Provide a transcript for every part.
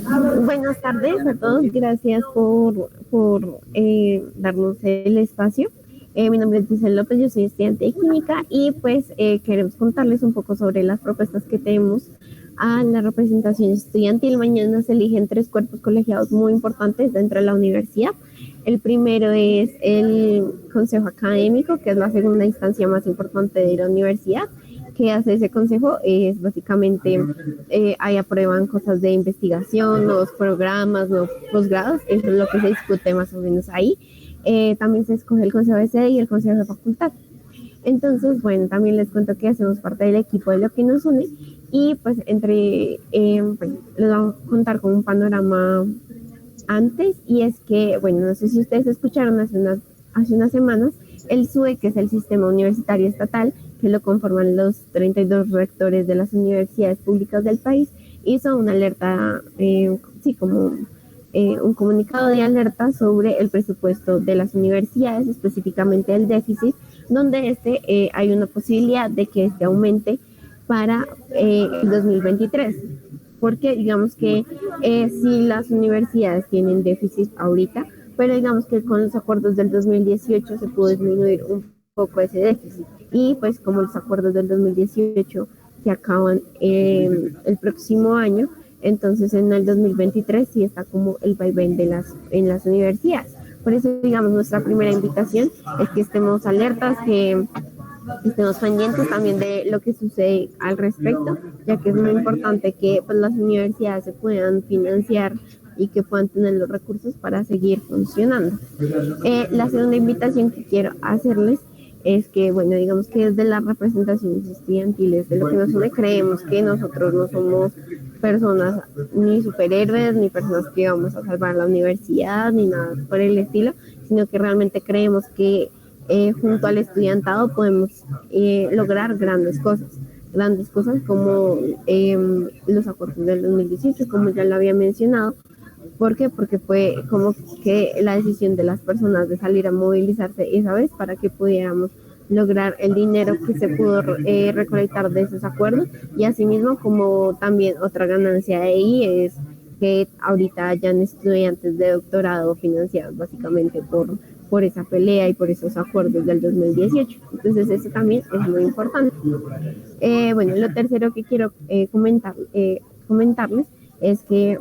Buenas tardes a todos, gracias por darnos el espacio. Mi nombre es Giselle López, yo soy estudiante de química y pues queremos contarles un poco sobre las propuestas que tenemos a la representación estudiantil. Mañana se eligen tres cuerpos colegiados muy importantes dentro de la universidad. El primero es el Consejo Académico, que es la segunda instancia más importante de la universidad. ¿Qué hace ese consejo? Es básicamente, ahí aprueban cosas de investigación, nuevos programas, nuevos posgrados, eso es lo que se discute más o menos ahí. También se escoge el consejo de sede y el consejo de facultad. Entonces, bueno, también les cuento que hacemos parte del equipo de lo que nos une y pues bueno, les vamos a contar con un panorama antes y es que, bueno, no sé si ustedes escucharon hace unas semanas, el SUE, que es el Sistema Universitario Estatal, que lo conforman los 32 rectores de las universidades públicas del país, hizo una alerta, sí, como un comunicado de alerta sobre el presupuesto de las universidades, específicamente el déficit, donde hay una posibilidad de que este aumente para el 2023. Porque digamos que si las universidades tienen déficit ahorita, pero digamos que con los acuerdos del 2018 se pudo disminuir un poco ese déficit. Y pues como los acuerdos del 2018 se acaban el próximo año, entonces en el 2023 sí está como el vaivén en las universidades. Por eso, digamos, nuestra primera invitación es que estemos alertas, que estemos pendientes también de lo que sucede al respecto, ya que es muy importante que pues, las universidades se puedan financiar y que puedan tener los recursos para seguir funcionando. La segunda invitación que quiero hacerles es que, bueno, digamos que desde las representaciones estudiantiles, de lo que nos une, creemos que nosotros no somos personas ni superhéroes, ni personas que vamos a salvar la universidad, ni nada por el estilo, sino que realmente creemos que junto al estudiantado podemos lograr grandes cosas como los acuerdos del 2018, como ya lo había mencionado. ¿Por qué? Porque fue como que la decisión de las personas de salir a movilizarse esa vez para que pudiéramos lograr el dinero que se pudo recolectar de esos acuerdos y asimismo como también otra ganancia de ahí es que ahorita hayan estudiantes de doctorado financiados básicamente por esa pelea y por esos acuerdos del 2018. Entonces eso también es muy importante. Bueno, lo tercero que quiero comentarles es que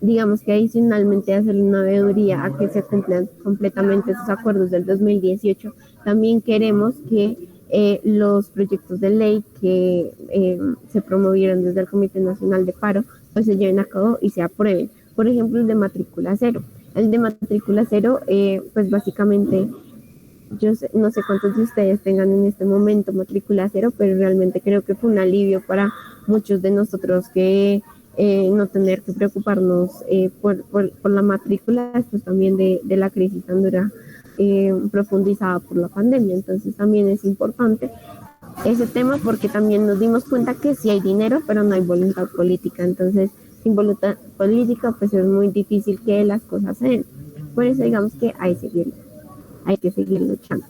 digamos que adicionalmente hacer una veeduría a que se cumplan completamente esos acuerdos del 2018, también queremos que los proyectos de ley que se promovieron desde el Comité Nacional de Paro pues se lleven a cabo y se aprueben. Por ejemplo, el de matrícula cero. El de matrícula cero, pues básicamente, no sé cuántos de ustedes tengan en este momento matrícula cero, pero realmente creo que fue un alivio para muchos de nosotros que no tener que preocuparnos por la matrícula, después también de la crisis tan dura profundizada por la pandemia. Entonces también es importante ese tema porque también nos dimos cuenta que sí hay dinero, pero no hay voluntad política. Entonces, sin voluntad política, pues es muy difícil que las cosas se den. Por eso digamos que hay que seguir luchando.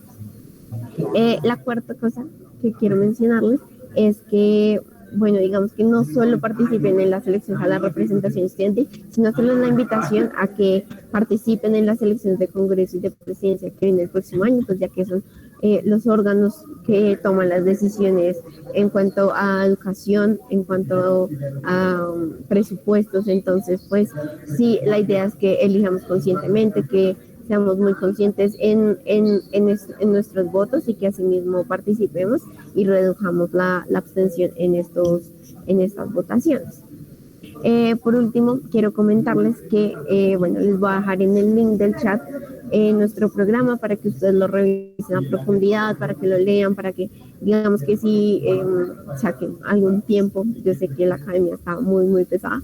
La cuarta cosa que quiero mencionarles es que, bueno, digamos que no solo participen en las elecciones a la representación estudiantil, sino hacerles la invitación a que participen en las elecciones de Congreso y de Presidencia que viene el próximo año, pues ya que son los órganos que toman las decisiones en cuanto a educación, en cuanto a presupuestos. Entonces, pues sí, la idea es que elijamos conscientemente, que seamos muy conscientes en nuestros votos y que asimismo participemos y redujamos la abstención en estas votaciones. Por último, quiero comentarles que, bueno, les voy a dejar en el link del chat nuestro programa para que ustedes lo revisen a profundidad, para que lo lean, para que, digamos que si saquen algún tiempo. Yo sé que la academia está muy, muy pesada,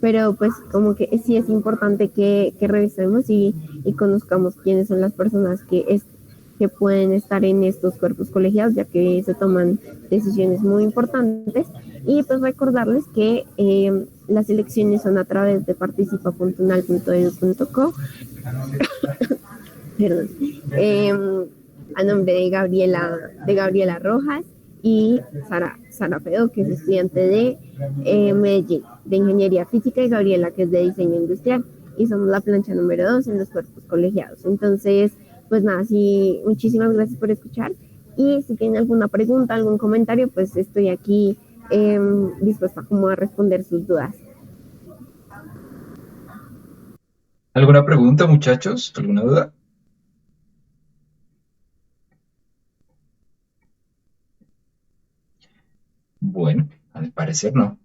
pero pues como que sí es importante que revisemos y conozcamos quiénes son las personas que pueden estar en estos cuerpos colegiados, ya que se toman decisiones muy importantes. Y pues recordarles que las elecciones son a través de participa.unal.edu.co. Perdón. A nombre de Gabriela Rojas y Sara Fedo, que es estudiante de Medellín, de Ingeniería Física, y Gabriela, que es de Diseño Industrial, y somos la plancha número 2 en los cuerpos colegiados. Entonces, pues nada, sí, muchísimas gracias por escuchar, y si tienen alguna pregunta, algún comentario, pues estoy aquí dispuesta como a responder sus dudas. ¿Alguna pregunta, muchachos? ¿Alguna duda? Bueno, al parecer no.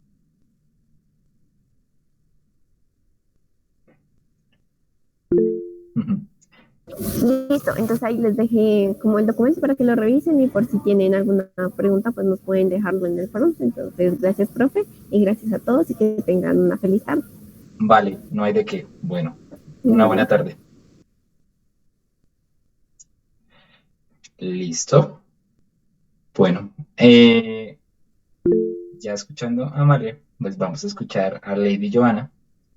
Ujú. Listo, entonces ahí les dejé como el documento para que lo revisen, y por si tienen alguna pregunta, pues nos pueden dejarlo en el foro. Entonces, gracias, profe, y gracias a todos, y que tengan una feliz tarde. Vale, no hay de qué. Bueno, una buena Bueno, tarde. Listo. Bueno, ya escuchando a María, pues vamos a escuchar a Lady Johanna,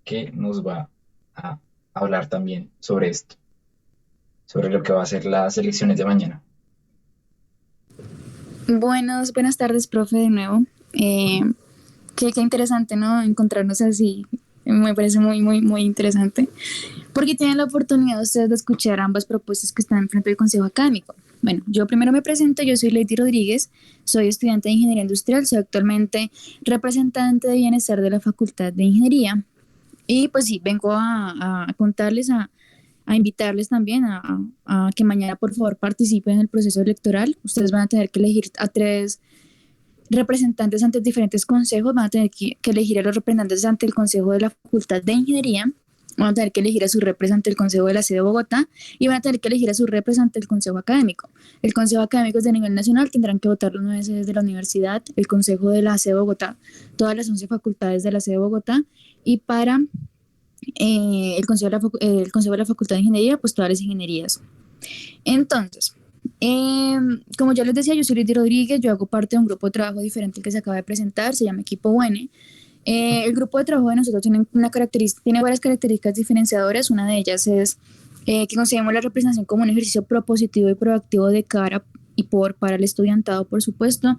que nos va a hablar también sobre esto, sobre lo que va a ser las elecciones de mañana. Buenas tardes, profe, de nuevo. Eh, qué interesante, ¿no? Encontrarnos así. Me parece muy interesante. Porque tienen la oportunidad ustedes de escuchar ambas propuestas que están frente al Consejo Académico. Bueno, yo primero me presento, yo soy Lady Rodríguez, soy estudiante de Ingeniería Industrial, soy actualmente representante de Bienestar de la Facultad de Ingeniería. Y pues sí, vengo a contarles, a invitarles también a que mañana por favor participen en el proceso electoral. Ustedes van a tener que elegir a 3 representantes ante diferentes consejos, van a tener que elegir a los representantes ante el Consejo de la Facultad de Ingeniería, van a tener que elegir a su representante del Consejo de la Sede de Bogotá y van a tener que elegir a su representante del Consejo Académico. El Consejo Académico es de nivel nacional, tendrán que votar los 9 sedes de la universidad, el Consejo de la Sede de Bogotá, todas las 11 facultades de la Sede de Bogotá, y para el Consejo de la Facultad de Ingeniería, pues todas las ingenierías. Entonces, como ya les decía, yo soy Lidia Rodríguez, yo hago parte de un grupo de trabajo diferente al que se acaba de presentar, se llama Equipo UN. El grupo de trabajo de nosotros tiene varias características diferenciadoras. Una de ellas es que concebimos la representación como un ejercicio propositivo y proactivo de cara y para el estudiantado, por supuesto.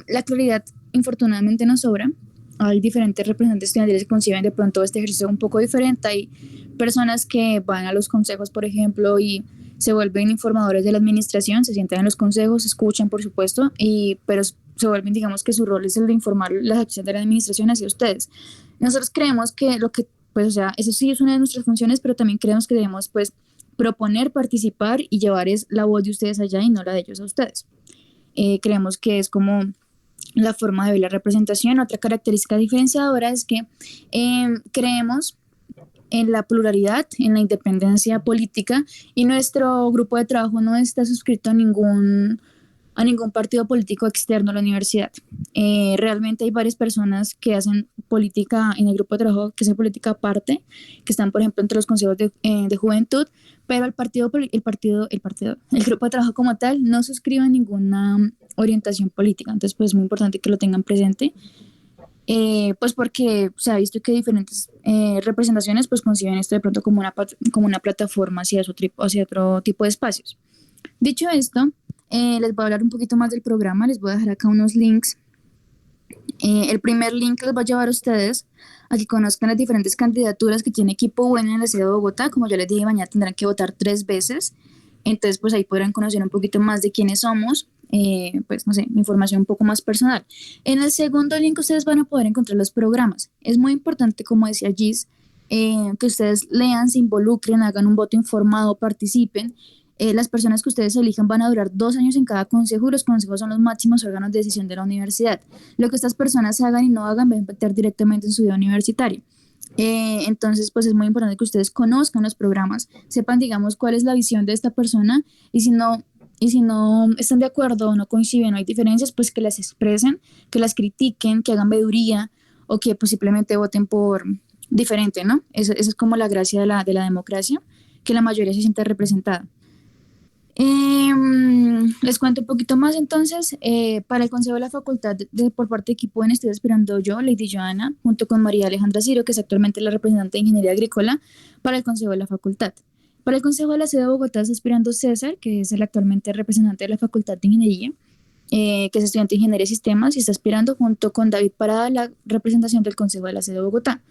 La claridad, infortunadamente, nos sobra. Hay diferentes representantes estudiantiles que conciben de pronto este ejercicio un poco diferente. Hay personas que van a los consejos, por ejemplo, y se vuelven informadores de la administración, se sientan en los consejos, escuchan, por supuesto, pero se vuelven, digamos que su rol es el de informar las acciones de la administración hacia ustedes. Nosotros creemos que pues, o sea, eso sí es una de nuestras funciones, pero también creemos que debemos, pues, proponer, participar y llevar es la voz de ustedes allá y no la de ellos a ustedes. Creemos que es como la forma de ver la representación. Otra característica diferenciadora es que creemos en la pluralidad, en la independencia política, y nuestro grupo de trabajo no está suscrito a ningún partido político externo a la universidad. Realmente hay varias personas que hacen política en el grupo de trabajo, que hacen política aparte, que están, por ejemplo, entre los consejos de juventud, pero el grupo de trabajo como tal no suscribe a ninguna orientación política. Entonces, pues es muy importante que lo tengan presente. Pues porque se ha visto que diferentes representaciones pues conciben esto de pronto como una plataforma hacia otro tipo de espacios. Dicho esto, les voy a hablar un poquito más del programa, les voy a dejar acá unos links. El primer link les va a llevar a ustedes a que conozcan las diferentes candidaturas que tiene Equipo Bueno en la ciudad de Bogotá. Como ya les dije, mañana tendrán que votar 3 veces. Entonces, pues ahí podrán conocer un poquito más de quiénes somos, pues no sé, información un poco más personal. En el segundo link ustedes van a poder encontrar los programas. Es muy importante, como decía Gis, que ustedes lean, se involucren, hagan un voto informado, participen. Las personas que ustedes elijan van a durar 2 años en cada consejo, y los consejos son los máximos órganos de decisión de la universidad. Lo que estas personas hagan y no hagan va a impactar directamente en su vida universitaria. Entonces, pues es muy importante que ustedes conozcan los programas, sepan, digamos, cuál es la visión de esta persona, y si no están de acuerdo o no coinciden o hay diferencias, pues que las expresen, que las critiquen, que hagan veeduría o que pues simplemente voten por diferente, ¿no? Eso es como la gracia de la democracia, que la mayoría se siente representada. Les cuento un poquito más entonces. Para el Consejo de la Facultad, por parte de Equipo N, estoy esperando yo, Lady Johanna, junto con María Alejandra Ciro, que es actualmente la representante de Ingeniería Agrícola, para el Consejo de la Facultad. Para el Consejo de la Sede de Bogotá está esperando César, que es el actualmente representante de la Facultad de Ingeniería. que es estudiante de Ingeniería de Sistemas y está aspirando junto con David Parada la representación del Consejo de la Sede de Bogotá.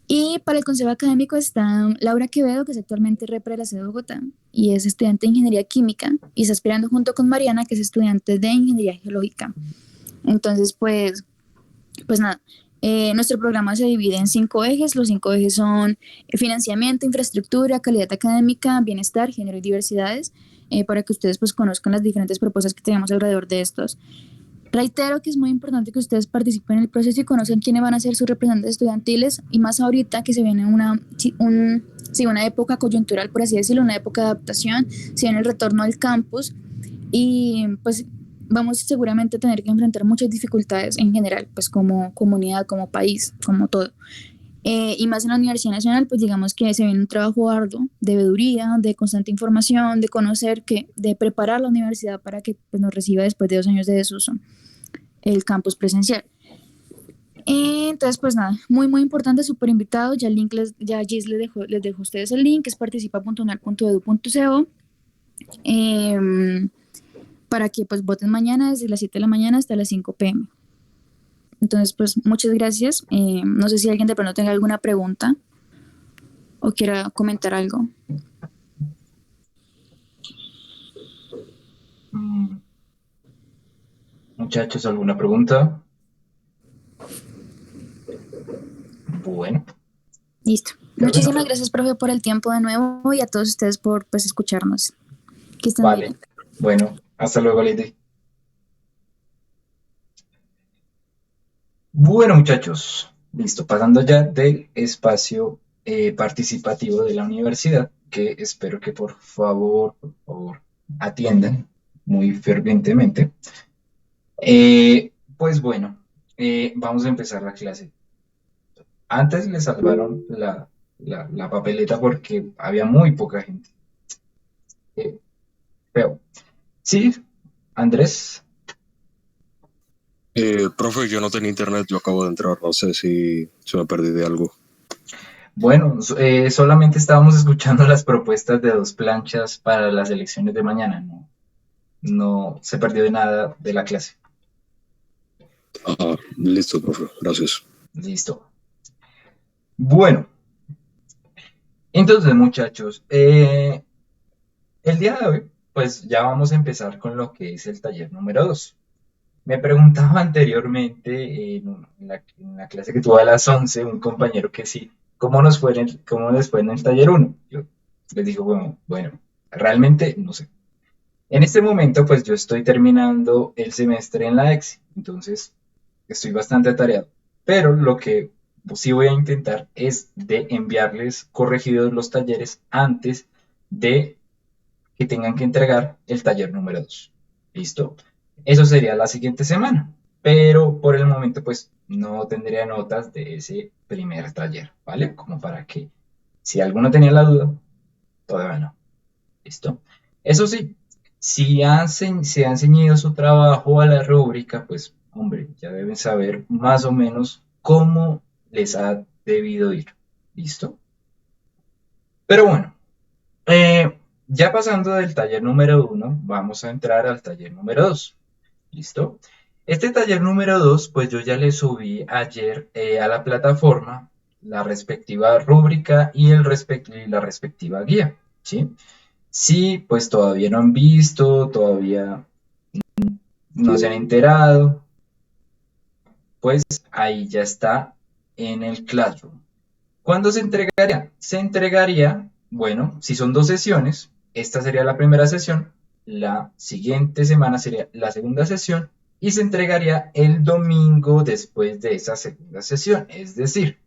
Y para el Consejo Académico está Laura Quevedo, que es actualmente repre de la Sede de Bogotá y es estudiante de Ingeniería Química y está aspirando junto con Mariana, que es estudiante de Ingeniería Geológica. Entonces, pues nada, nuestro programa se divide en 5 ejes. Los 5 ejes son financiamiento, infraestructura, calidad académica, bienestar, género y diversidades, para que ustedes pues conozcan las diferentes propuestas que tenemos alrededor de estos. Reitero que es muy importante que ustedes participen en el proceso y conozcan quiénes van a ser sus representantes estudiantiles, y más ahorita que se viene una época coyuntural, por así decirlo, una época de adaptación, se viene el retorno al campus y pues vamos seguramente a tener que enfrentar muchas dificultades en general, pues como comunidad, como país, como todo. Y más en la Universidad Nacional, pues digamos que se viene un trabajo arduo de veeduría, de constante información, de conocer, de preparar la universidad para que pues, nos reciba después de 2 años de desuso el campus presencial. Entonces, pues nada, muy, muy importante, súper invitado. Ya Gis les dejo a ustedes el link, es participa.unal.edu.co, para que pues voten mañana desde las 7 de la mañana hasta las 5 p.m. Entonces, pues muchas gracias. No sé si alguien de pronto tenga alguna pregunta o quiera comentar algo. Muchachos, ¿alguna pregunta? Bueno. Listo. Muchísimas gracias, profe, por el tiempo de nuevo y a todos ustedes por pues escucharnos. Que estén muy bien. Bueno, hasta luego, Lady. Bueno, muchachos, listo, pasando ya del espacio participativo de la universidad, que espero que por favor atiendan muy fervientemente. Pues bueno, vamos a empezar la clase. Antes le salvaron la papeleta porque había muy poca gente. Feo. Sí, Andrés. Profe, yo no tenía internet, yo acabo de entrar, no sé si me perdí de algo. Bueno, solamente estábamos escuchando las propuestas de 2 planchas para las elecciones de mañana, no se perdió de nada de la clase. Listo, profe, gracias. Listo. Bueno, entonces muchachos, el día de hoy, pues ya vamos a empezar con lo que es el taller número 2. Me preguntaba anteriormente en la clase que tuve a las 11, un compañero que sí, ¿cómo les fue en el taller 1? Yo les digo, bueno, realmente no sé. En este momento, pues yo estoy terminando el semestre en la EXI, entonces estoy bastante atareado. Pero lo que sí voy a intentar es de enviarles corregidos los talleres antes de que tengan que entregar el taller número 2. ¿Listo? Eso sería la siguiente semana, pero por el momento pues no tendría notas de ese primer taller, ¿vale? Como para que si alguno tenía la duda, todavía no. ¿Listo? Eso sí, si se han ceñido su trabajo a la rúbrica, pues hombre, ya deben saber más o menos cómo les ha debido ir. ¿Listo? Pero bueno, ya pasando del taller número 1, vamos a entrar al taller número 2. ¿Listo? Este taller número 2, pues yo ya le subí ayer a la plataforma la respectiva rúbrica y la respectiva guía, ¿sí? Si pues todavía no han visto, todavía no se han enterado, pues ahí ya está en el Classroom. ¿Cuándo se entregaría? Se entregaría, bueno, si son 2 sesiones, esta sería la primera sesión, la siguiente semana sería la segunda sesión y se entregaría el domingo después de esa segunda sesión. Es decir,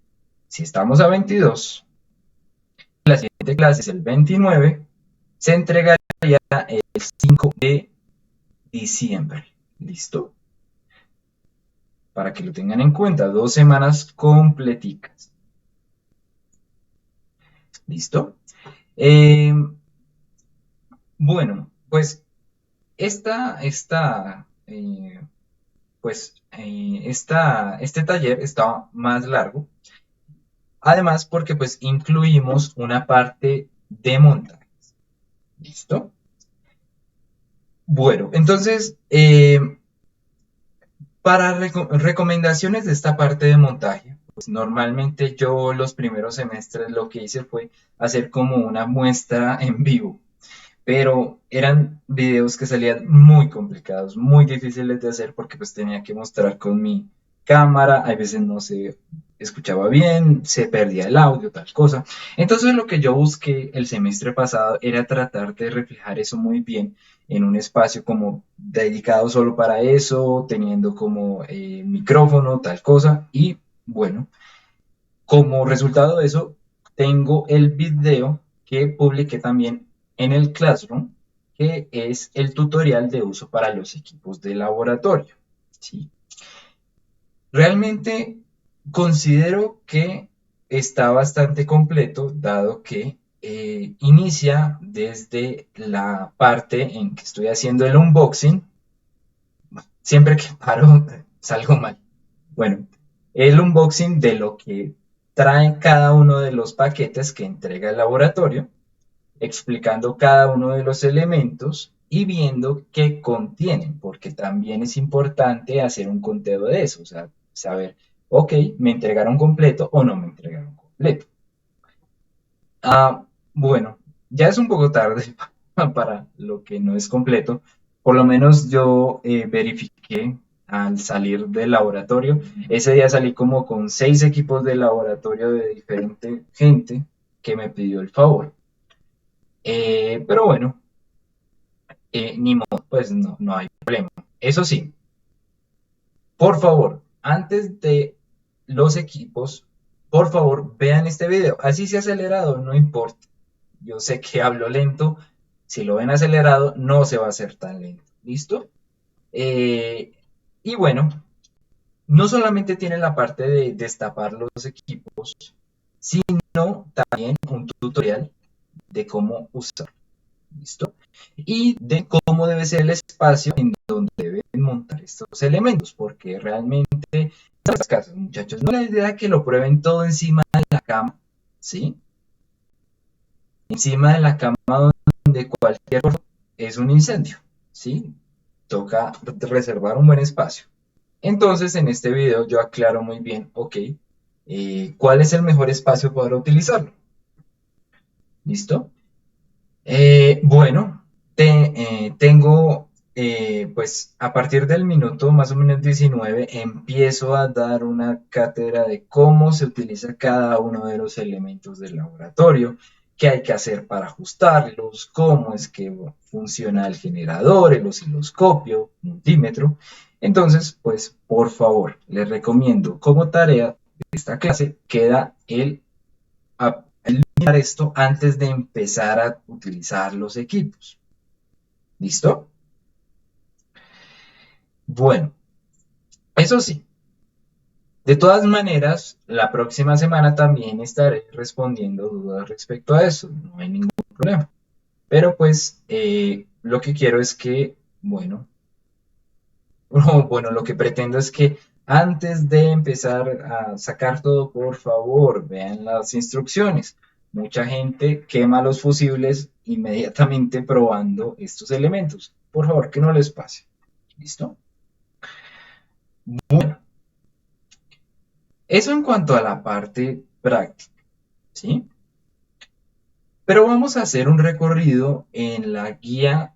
si estamos a 22, la siguiente clase es el 29, se entregaría el 5 de diciembre. ¿Listo? Para que lo tengan en cuenta, 2 semanas completicas. ¿Listo? Bueno, pues este taller está más largo, además porque pues incluimos una parte de montajes. ¿Listo? Bueno, entonces, para recomendaciones de esta parte de montaje, pues normalmente yo los primeros semestres lo que hice fue hacer como una muestra en vivo, pero eran videos que salían muy complicados, muy difíciles de hacer porque pues tenía que mostrar con mi cámara, a veces no se escuchaba bien, se perdía el audio, tal cosa. Entonces lo que yo busqué el semestre pasado era tratar de reflejar eso muy bien en un espacio como dedicado solo para eso, teniendo como micrófono, tal cosa, y bueno, como resultado de eso, tengo el video que publiqué también en el Classroom, que es el tutorial de uso para los equipos de laboratorio. ¿Sí? Realmente considero que está bastante completo, dado que inicia desde la parte en que estoy haciendo el unboxing. Siempre que paro, salgo mal. Bueno, el unboxing de lo que trae cada uno de los paquetes que entrega el laboratorio, explicando cada uno de los elementos y viendo qué contienen, porque también es importante hacer un conteo de eso, o sea, saber, ok, me entregaron completo o no me entregaron completo. Bueno, ya es un poco tarde para lo que no es completo. Por lo menos yo verifiqué al salir del laboratorio. Ese día salí como con 6 equipos de laboratorio de diferente gente que me pidió el favor. Pero bueno, ni modo, pues no hay problema. Eso sí, por favor, antes de los equipos, por favor, vean este video. Así sea acelerado, no importa. Yo sé que hablo lento. Si lo ven acelerado, no se va a hacer tan lento. ¿Listo? Eh, y bueno, no solamente tiene la parte de destapar los equipos, sino también un tutorial de cómo usar. ¿Listo? Y de cómo debe ser el espacio en donde deben montar estos elementos, porque realmente, en estas casas, muchachos, no es la idea que lo prueben todo encima de la cama, ¿sí? Encima de la cama donde cualquier cosa es un incendio, ¿sí? Toca reservar un buen espacio. Entonces, en este video yo aclaro muy bien, ok, ¿cuál es el mejor espacio para utilizarlo? ¿Listo? Bueno, tengo, pues a partir del minuto más o menos 19 empiezo a dar una cátedra de cómo se utiliza cada uno de los elementos del laboratorio, qué hay que hacer para ajustarlos, cómo es que funciona el generador, el osciloscopio, multímetro. Entonces, pues por favor, les recomiendo como tarea de esta clase queda el eliminar esto antes de empezar a utilizar los equipos. ¿Listo? Bueno, eso sí, de todas maneras, la próxima semana también estaré respondiendo dudas respecto a eso, no hay ningún problema. Pero pues lo que quiero es que, bueno, lo que pretendo es que antes de empezar a sacar todo, por favor, vean las instrucciones. Mucha gente quema los fusibles inmediatamente probando estos elementos. Por favor, que no les pase. ¿Listo? Bueno, eso en cuanto a la parte práctica, ¿sí? Pero vamos a hacer un recorrido en la guía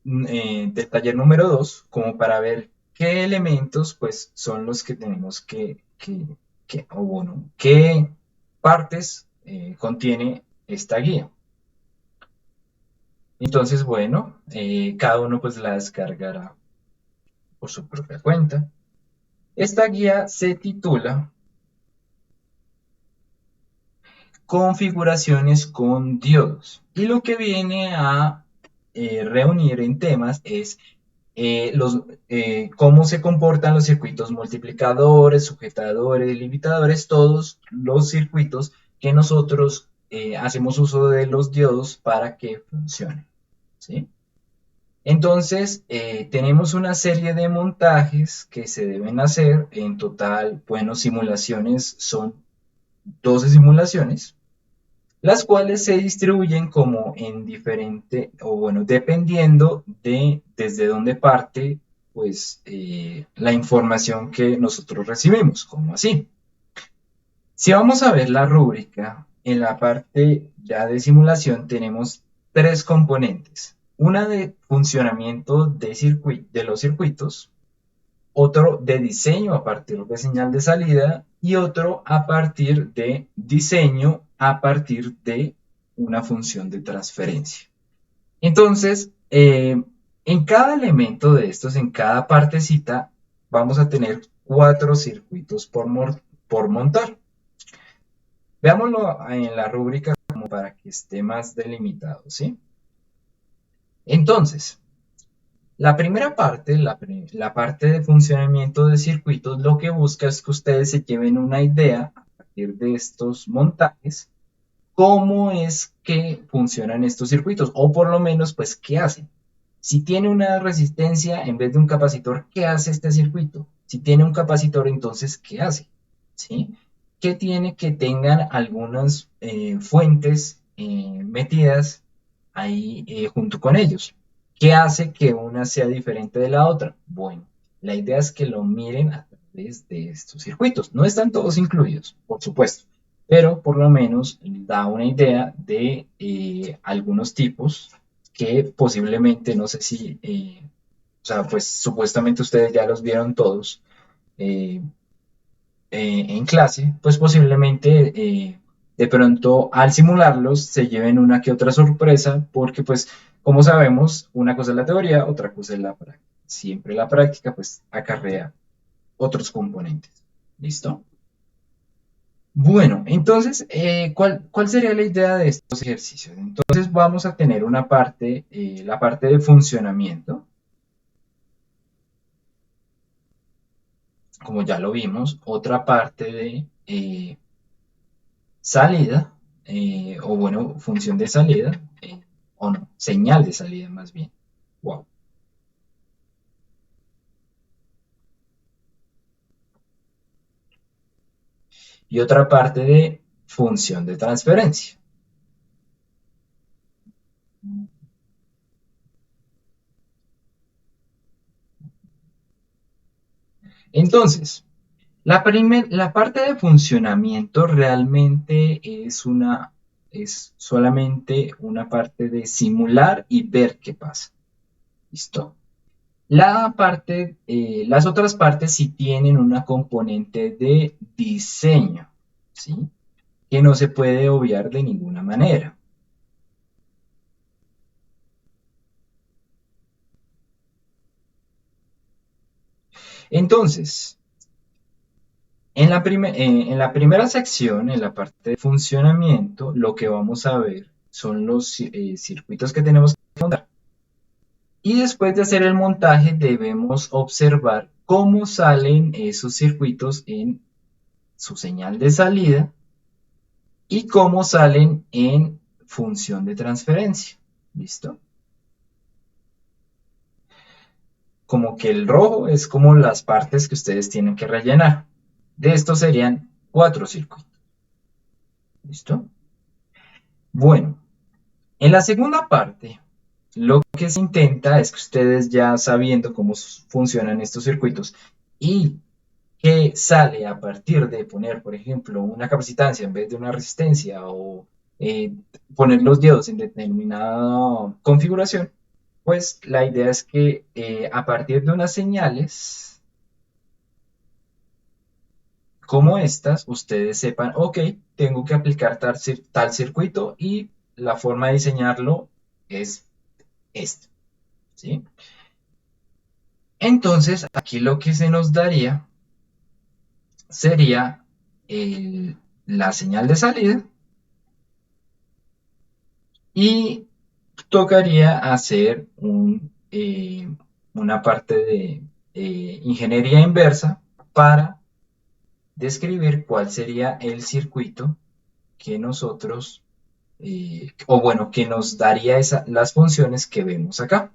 del taller número 2 como para ver qué elementos pues son los que tenemos o bueno, qué partes contiene esta guía. Entonces, bueno, cada uno pues la descargará por su propia cuenta. Esta guía se titula Configuraciones con diodos y lo que viene a reunir en temas es cómo se comportan los circuitos multiplicadores, sujetadores, limitadores, todos los circuitos que nosotros hacemos uso de los diodos para que funcionen, ¿sí? Entonces, tenemos una serie de montajes que se deben hacer. En total, bueno, simulaciones son 12 simulaciones. las cuales se distribuyen como en diferente, o bueno, dependiendo de desde dónde parte, pues, la información que nosotros recibimos, como así. Si vamos a ver la rúbrica, en la parte ya de simulación tenemos tres componentes. Una de funcionamiento de los circuitos, otro de diseño a partir de señal de salida y otro a partir de diseño a partir de una función de transferencia. Entonces, en cada elemento de estos, en cada partecita, vamos a tener 4 circuitos por montar. Veámoslo en la rúbrica como para que esté más delimitado, ¿sí? Entonces, la primera parte, la parte de funcionamiento de circuitos, lo que busca es que ustedes se lleven una idea a partir de estos montajes, cómo es que funcionan estos circuitos, o por lo menos, pues, ¿qué hacen? Si tiene una resistencia en vez de un capacitor, ¿qué hace este circuito? Si tiene un capacitor, entonces, ¿qué hace? ¿Sí? ¿Qué tiene que tengan algunas fuentes metidas ahí junto con ellos? ¿Qué hace que una sea diferente de la otra? Bueno, la idea es que lo miren a través de estos circuitos. No están todos incluidos, por supuesto, pero por lo menos da una idea de algunos tipos que posiblemente, no sé si, o sea, pues supuestamente ustedes ya los vieron todos en clase, pues posiblemente de pronto al simularlos se lleven una que otra sorpresa, porque pues como sabemos, una cosa es la teoría, otra cosa es la práctica. Siempre la práctica pues acarrea otros componentes. ¿Listo? Bueno, entonces, ¿cuál sería la idea de estos ejercicios? Entonces vamos a tener una parte, la parte de funcionamiento, como ya lo vimos, otra parte de salida, o bueno, función de salida, o no, señal de salida más bien. Wow. Y otra parte de función de transferencia. Entonces, la parte de funcionamiento realmente es solamente una parte de simular y ver qué pasa. ¿Listo? Las otras partes sí tienen una componente de diseño, ¿sí? Que no se puede obviar de ninguna manera. Entonces, en la primera sección, en la parte de funcionamiento, lo que vamos a ver son los circuitos que tenemos que montar. Y después de hacer el montaje debemos observar cómo salen esos circuitos en su señal de salida y cómo salen en función de transferencia. ¿Listo? Como que el rojo es como las partes que ustedes tienen que rellenar. De estos serían 4 circuitos. ¿Listo? Bueno, en la segunda parte, lo que se intenta es que ustedes ya sabiendo cómo funcionan estos circuitos y que sale a partir de poner, por ejemplo, una capacitancia en vez de una resistencia o poner los diodos en determinada configuración, pues la idea es que a partir de unas señales como estas, ustedes sepan, ok, tengo que aplicar tal circuito y la forma de diseñarlo es esta, ¿sí? Entonces, aquí lo que se nos daría sería la señal de salida y tocaría hacer una parte de ingeniería inversa para describir cuál sería el circuito que nosotros, o bueno, que nos daría las funciones que vemos acá.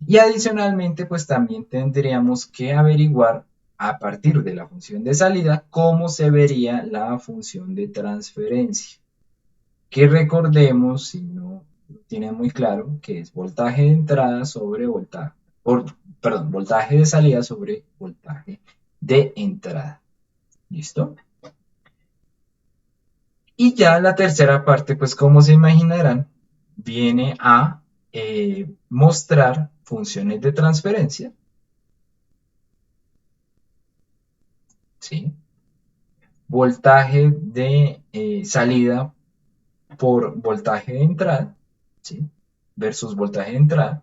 Y adicionalmente, pues también tendríamos que averiguar a partir de la función de salida cómo se vería la función de transferencia. que recordemos, si no lo tienen muy claro, que es voltaje de entrada sobre voltaje de salida sobre voltaje de entrada. ¿Listo? Y ya la tercera parte, pues como se imaginarán, viene a mostrar funciones de transferencia. ¿Sí? Voltaje de salida por voltaje de entrada, ¿sí? Versus voltaje de entrada.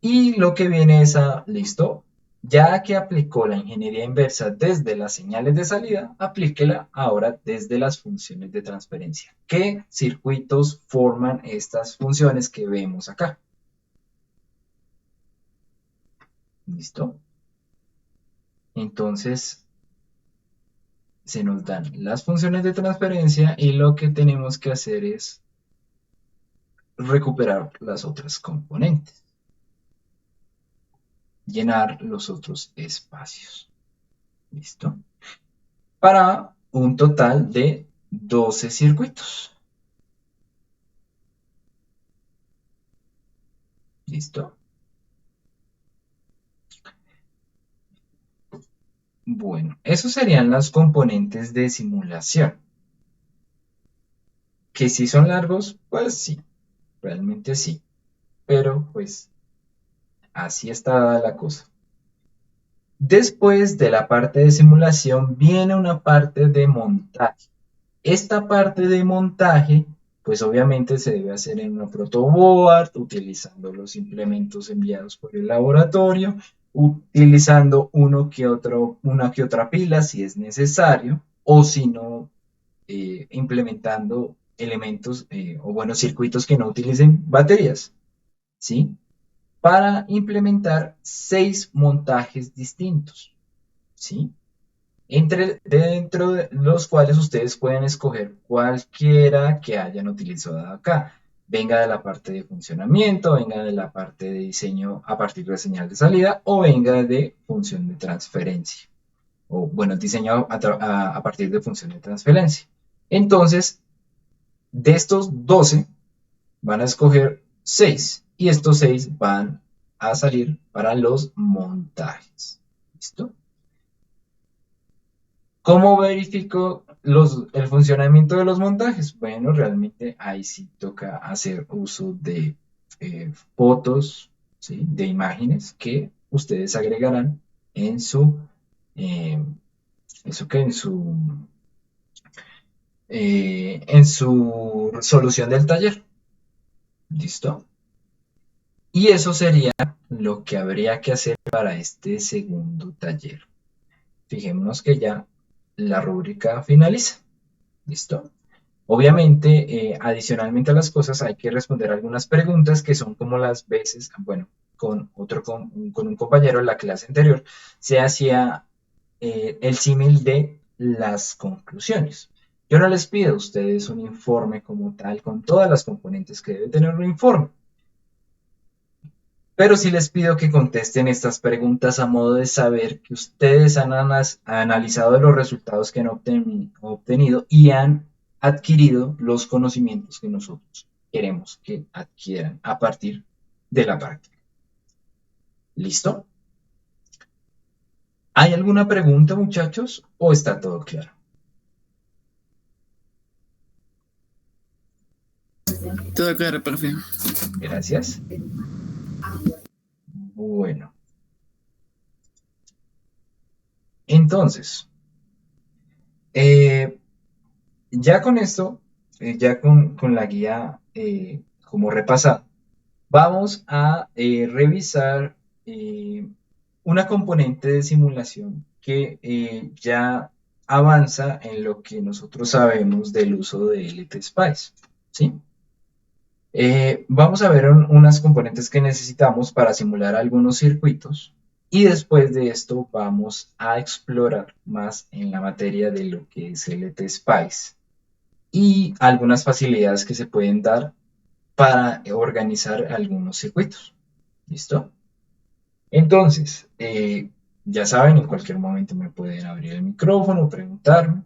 Y lo que viene es listo, ya que aplicó la ingeniería inversa desde las señales de salida, aplíquela ahora desde las funciones de transferencia. ¿Qué circuitos forman estas funciones que vemos acá? ¿Listo? Entonces, se nos dan las funciones de transferencia y lo que tenemos que hacer es recuperar las otras componentes, llenar los otros espacios. ¿Listo? Para un total de 12 circuitos. ¿Listo? Bueno, esos serían las componentes de simulación. ¿Que si son largos? Pues sí, realmente sí. Pero pues así está la cosa. Después de la parte de simulación viene una parte de montaje. Esta parte de montaje, pues obviamente se debe hacer en una protoboard, utilizando los implementos enviados por el laboratorio, utilizando una que otra pila si es necesario, o si no, implementando elementos circuitos que no utilicen baterías, ¿sí? Para implementar 6 montajes distintos, ¿sí? Dentro de los cuales ustedes pueden escoger cualquiera que hayan utilizado acá. Venga de la parte de funcionamiento, venga de la parte de diseño a partir de señal de salida o venga de función de transferencia. O bueno, diseño a partir de función de transferencia. Entonces, de estos 12 van a escoger 6 y estos 6 van a salir para los montajes. ¿Listo? ¿Cómo verifico el funcionamiento de los montajes? Bueno, realmente ahí sí toca hacer uso de fotos, ¿sí? De imágenes que ustedes agregarán en su, en su solución del taller. ¿Listo? Y eso sería lo que habría que hacer para este segundo taller. Fijémonos que ya la rúbrica finaliza. ¿Listo? Obviamente, adicionalmente a las cosas, hay que responder algunas preguntas que son como las veces, bueno, con un compañero en la clase anterior, se hacía el símil de las conclusiones. Yo no les pido a ustedes un informe como tal, con todas las componentes que debe tener un informe, pero sí les pido que contesten estas preguntas a modo de saber que ustedes han analizado los resultados que han obtenido y han adquirido los conocimientos que nosotros queremos que adquieran a partir de la práctica. ¿Listo? ¿Hay alguna pregunta, muchachos, o está todo claro? Todo claro, profe. Gracias. Bueno. Entonces, ya con esto, ya con la guía como repasada, vamos a revisar una componente de simulación que ya avanza en lo que nosotros sabemos del uso de LTSpice, ¿sí? Vamos a ver unas componentes que necesitamos para simular algunos circuitos y después de esto vamos a explorar más en la materia de lo que es LTSpice y algunas facilidades que se pueden dar para organizar algunos circuitos. ¿Listo? Entonces, ya saben, en cualquier momento me pueden abrir el micrófono, preguntarme.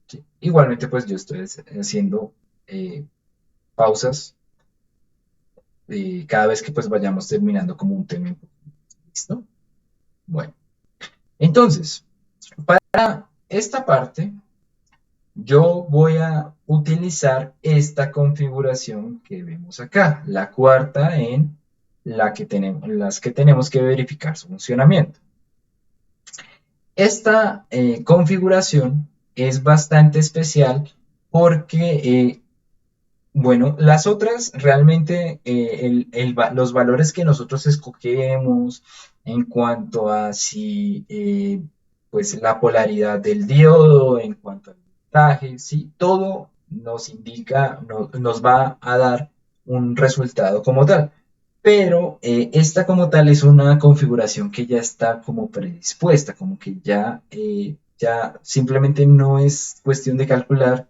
¿Sí? Igualmente, pues yo estoy haciendo pausas cada vez que pues vayamos terminando como un tema. ¿Listo? Bueno, entonces, para esta parte, yo voy a utilizar esta configuración que vemos acá, la cuarta en las que tenemos que verificar su funcionamiento. Esta configuración es bastante especial porque, bueno, las otras realmente los valores que nosotros escogemos en cuanto a si pues la polaridad del diodo, en cuanto al voltaje, sí, todo nos indica, nos va a dar un resultado como tal. Pero esta como tal es una configuración que ya está como predispuesta, como que ya simplemente no es cuestión de calcular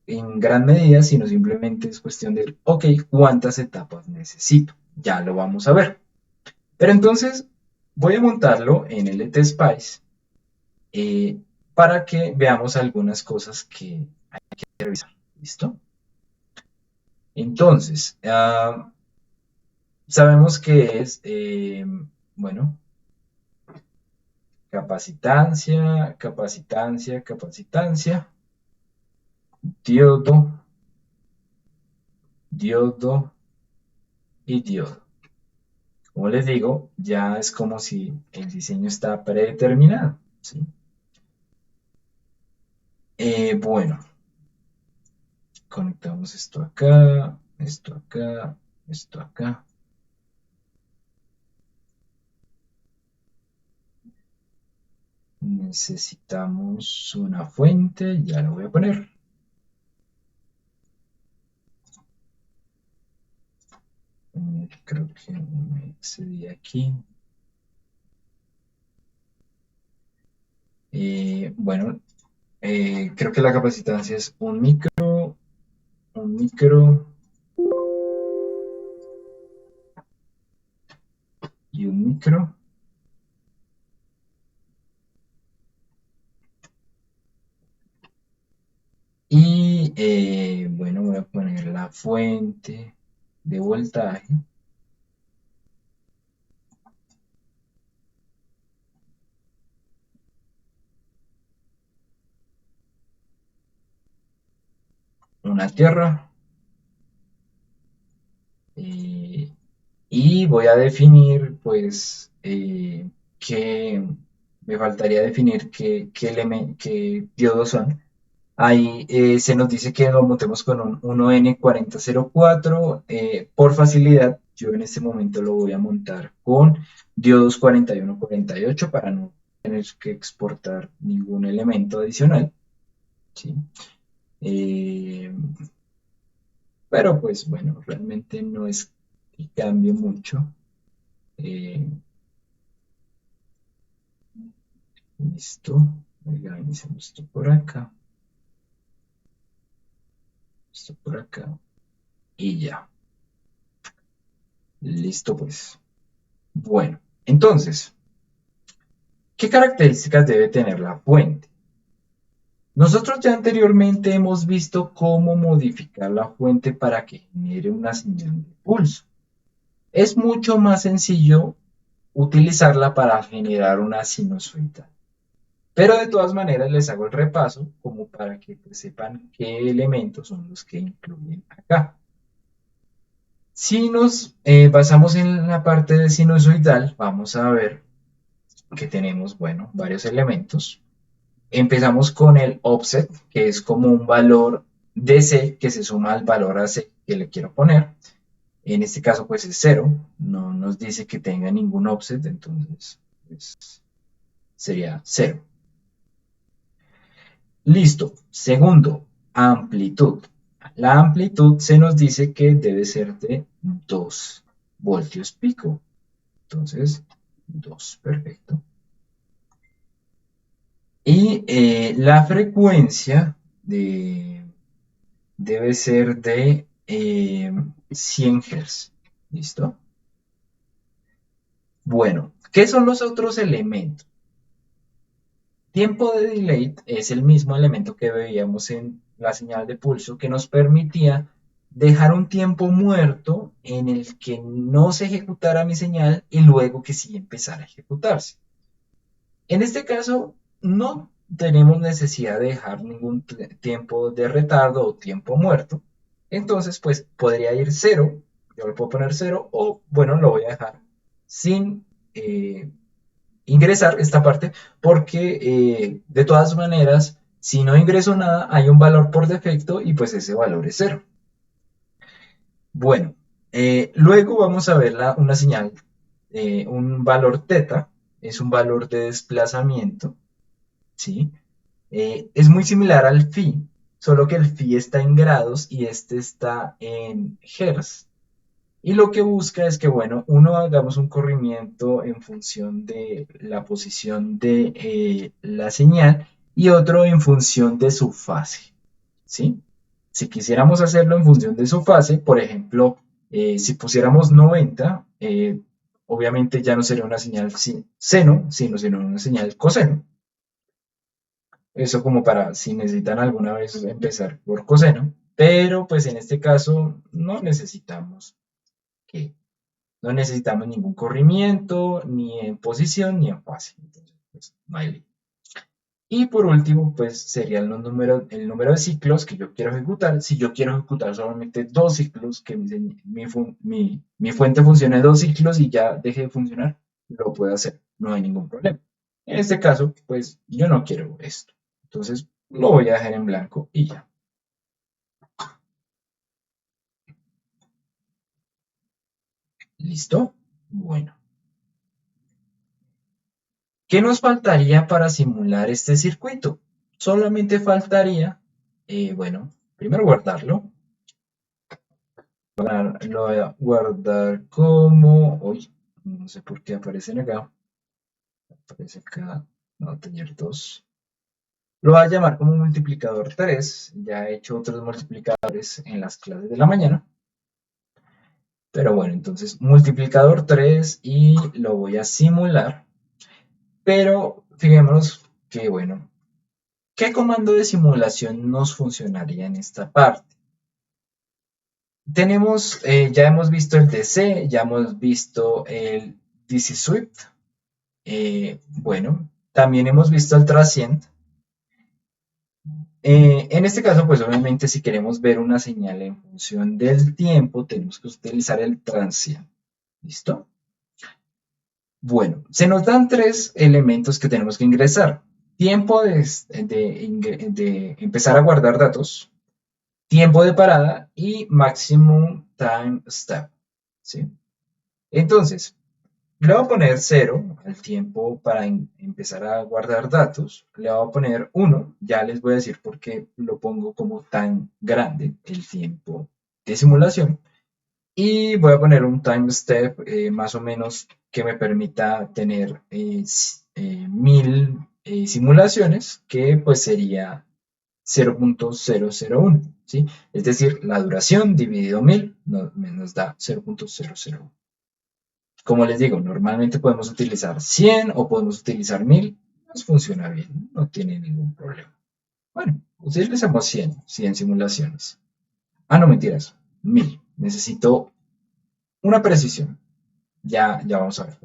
en gran medida, sino simplemente es cuestión de, ok, ¿cuántas etapas necesito? Ya lo vamos a ver. Pero entonces voy a montarlo en LTSpice para que veamos algunas cosas que hay que revisar. ¿Listo? Entonces, sabemos que es, bueno, capacitancia, capacitancia, capacitancia, diodo, diodo y diodo. Como les digo, ya es como si el diseño está predeterminado, ¿sí? Bueno, conectamos esto acá, esto acá, esto acá. Necesitamos una fuente, ya la voy a poner. Creo que me excedí aquí. Bueno, creo que la capacitancia es un micro y un micro. Y bueno, voy a poner la fuente de voltaje. Una tierra. Y voy a definir, pues, que me faltaría definir qué diodos son. Ahí se nos dice que lo montemos con un 1N4004. Por facilidad, yo en este momento lo voy a montar con diodos 4148 para no tener que exportar ningún elemento adicional, ¿sí? Pero pues bueno, realmente no es que cambie mucho. Listo. Organizamos esto por acá. Esto por acá. Y ya. Listo pues. Bueno, entonces, ¿qué características debe tener la fuente? Nosotros ya anteriormente hemos visto cómo modificar la fuente para que genere una señal de pulso. Es mucho más sencillo utilizarla para generar una sinusoidal. Pero de todas maneras les hago el repaso como para que pues, sepan qué elementos son los que incluyen acá. Si nos basamos en la parte de sinusoidal, vamos a ver que tenemos, bueno, varios elementos. Empezamos con el offset, que es como un valor DC que se suma al valor AC que le quiero poner. En este caso, pues es 0. No nos dice que tenga ningún offset, entonces pues, sería 0. Listo. Segundo, amplitud. La amplitud se nos dice que debe ser de 2 voltios pico. Entonces, 2, perfecto. Y la frecuencia debe ser de 100 Hz. ¿Listo? Bueno, ¿qué son los otros elementos? Tiempo de delay es el mismo elemento que veíamos en la señal de pulso que nos permitía dejar un tiempo muerto en el que no se ejecutara mi señal y luego que sí empezara a ejecutarse. En este caso, no tenemos necesidad de dejar ningún tiempo de retardo o tiempo muerto. Entonces, pues podría ir 0, yo le puedo poner 0, o bueno, lo voy a dejar sin ingresar esta parte, porque de todas maneras, si no ingreso nada, hay un valor por defecto y pues ese valor es 0. Bueno, luego vamos a ver una señal, un valor teta, es un valor de desplazamiento, ¿sí? Es muy similar al phi, solo que el phi está en grados y este está en hertz. Y lo que busca es que, bueno, uno hagamos un corrimiento en función de la posición de la señal y otro en función de su fase, ¿sí? Si quisiéramos hacerlo en función de su fase, por ejemplo, si pusiéramos 90, obviamente ya no sería una señal seno, sino una señal coseno. Eso como para si necesitan alguna vez empezar por coseno, pero pues en este caso no necesitamos ningún corrimiento, ni en posición, ni en fase. Entonces, pues, no hay lío. Y por último, pues sería el número de ciclos que yo quiero ejecutar. Si yo quiero ejecutar solamente 2 ciclos, que mi fuente funcione 2 ciclos y ya deje de funcionar, lo puedo hacer, no hay ningún problema. En este caso, pues yo no quiero esto. Entonces lo voy a dejar en blanco y ya. ¿Listo? Bueno. ¿Qué nos faltaría para simular este circuito? Solamente faltaría, bueno, primero guardarlo. Lo voy a guardar como, uy, no sé por qué aparecen acá. Aparece acá, no, tener 2. Lo voy a llamar como multiplicador 3. Ya he hecho otros multiplicadores en las clases de la mañana. Pero bueno, entonces multiplicador 3 y lo voy a simular. Pero fijémonos que, bueno, ¿qué comando de simulación nos funcionaría en esta parte? Tenemos, ya hemos visto el DC, ya hemos visto el DC Swift. Bueno, también hemos visto el Transient. En este caso, pues obviamente si queremos ver una señal en función del tiempo, tenemos que utilizar el Transient. ¿Listo? Bueno, se nos dan 3 elementos que tenemos que ingresar. Tiempo de empezar a guardar datos, tiempo de parada y maximum time step, ¿sí? Entonces, le voy a poner 0 al tiempo para empezar a guardar datos. Le voy a poner 1, ya les voy a decir por qué lo pongo como tan grande el tiempo de simulación. Y voy a poner un time step más o menos que me permita tener 1000 simulaciones, que pues sería 0.001, ¿sí? Es decir, la duración dividido 1000 nos da 0.001. Como les digo, normalmente podemos utilizar 100 o podemos utilizar 1000, nos funciona bien, no tiene ningún problema. Bueno, utilicemos 100 simulaciones. Ah, no, mentiras, 1000. Necesito una precisión. Ya vamos a ver.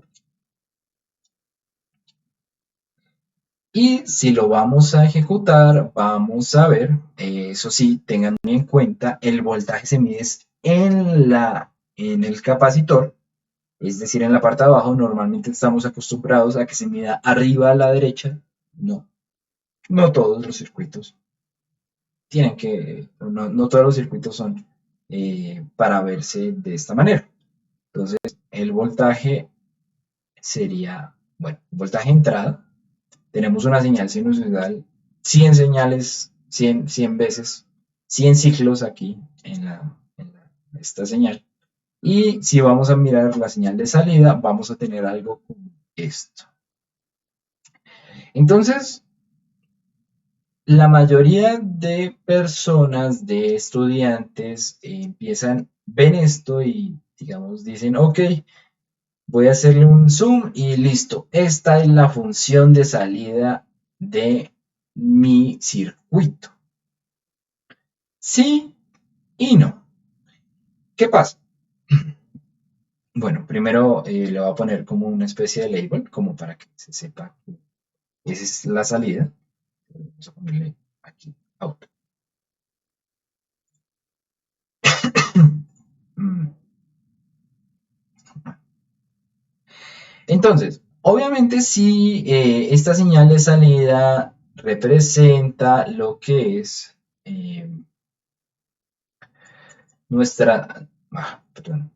Y si lo vamos a ejecutar, vamos a ver, eso sí, tengan en cuenta, el voltaje se mide en el capacitor, es decir, en la parte de abajo. Normalmente estamos acostumbrados a que se mida arriba a la derecha. No todos los circuitos tienen que, no todos los circuitos son para verse de esta manera. Entonces, el voltaje sería, bueno, voltaje entrada. Tenemos una señal sinusoidal, 100 señales, 100 veces, 100 ciclos aquí en esta señal. Y si vamos a mirar la señal de salida, vamos a tener algo como esto. Entonces, la mayoría de personas, de estudiantes, ven esto y, digamos, dicen, ok, voy a hacerle un zoom y listo. Esta es la función de salida de mi circuito. Sí y no. ¿Qué pasa? Bueno, primero le voy a poner como una especie de label, como para que se sepa que esa es la salida. Vamos a ponerle aquí out. Entonces, obviamente si esta señal de salida representa lo que es nuestra... perdón.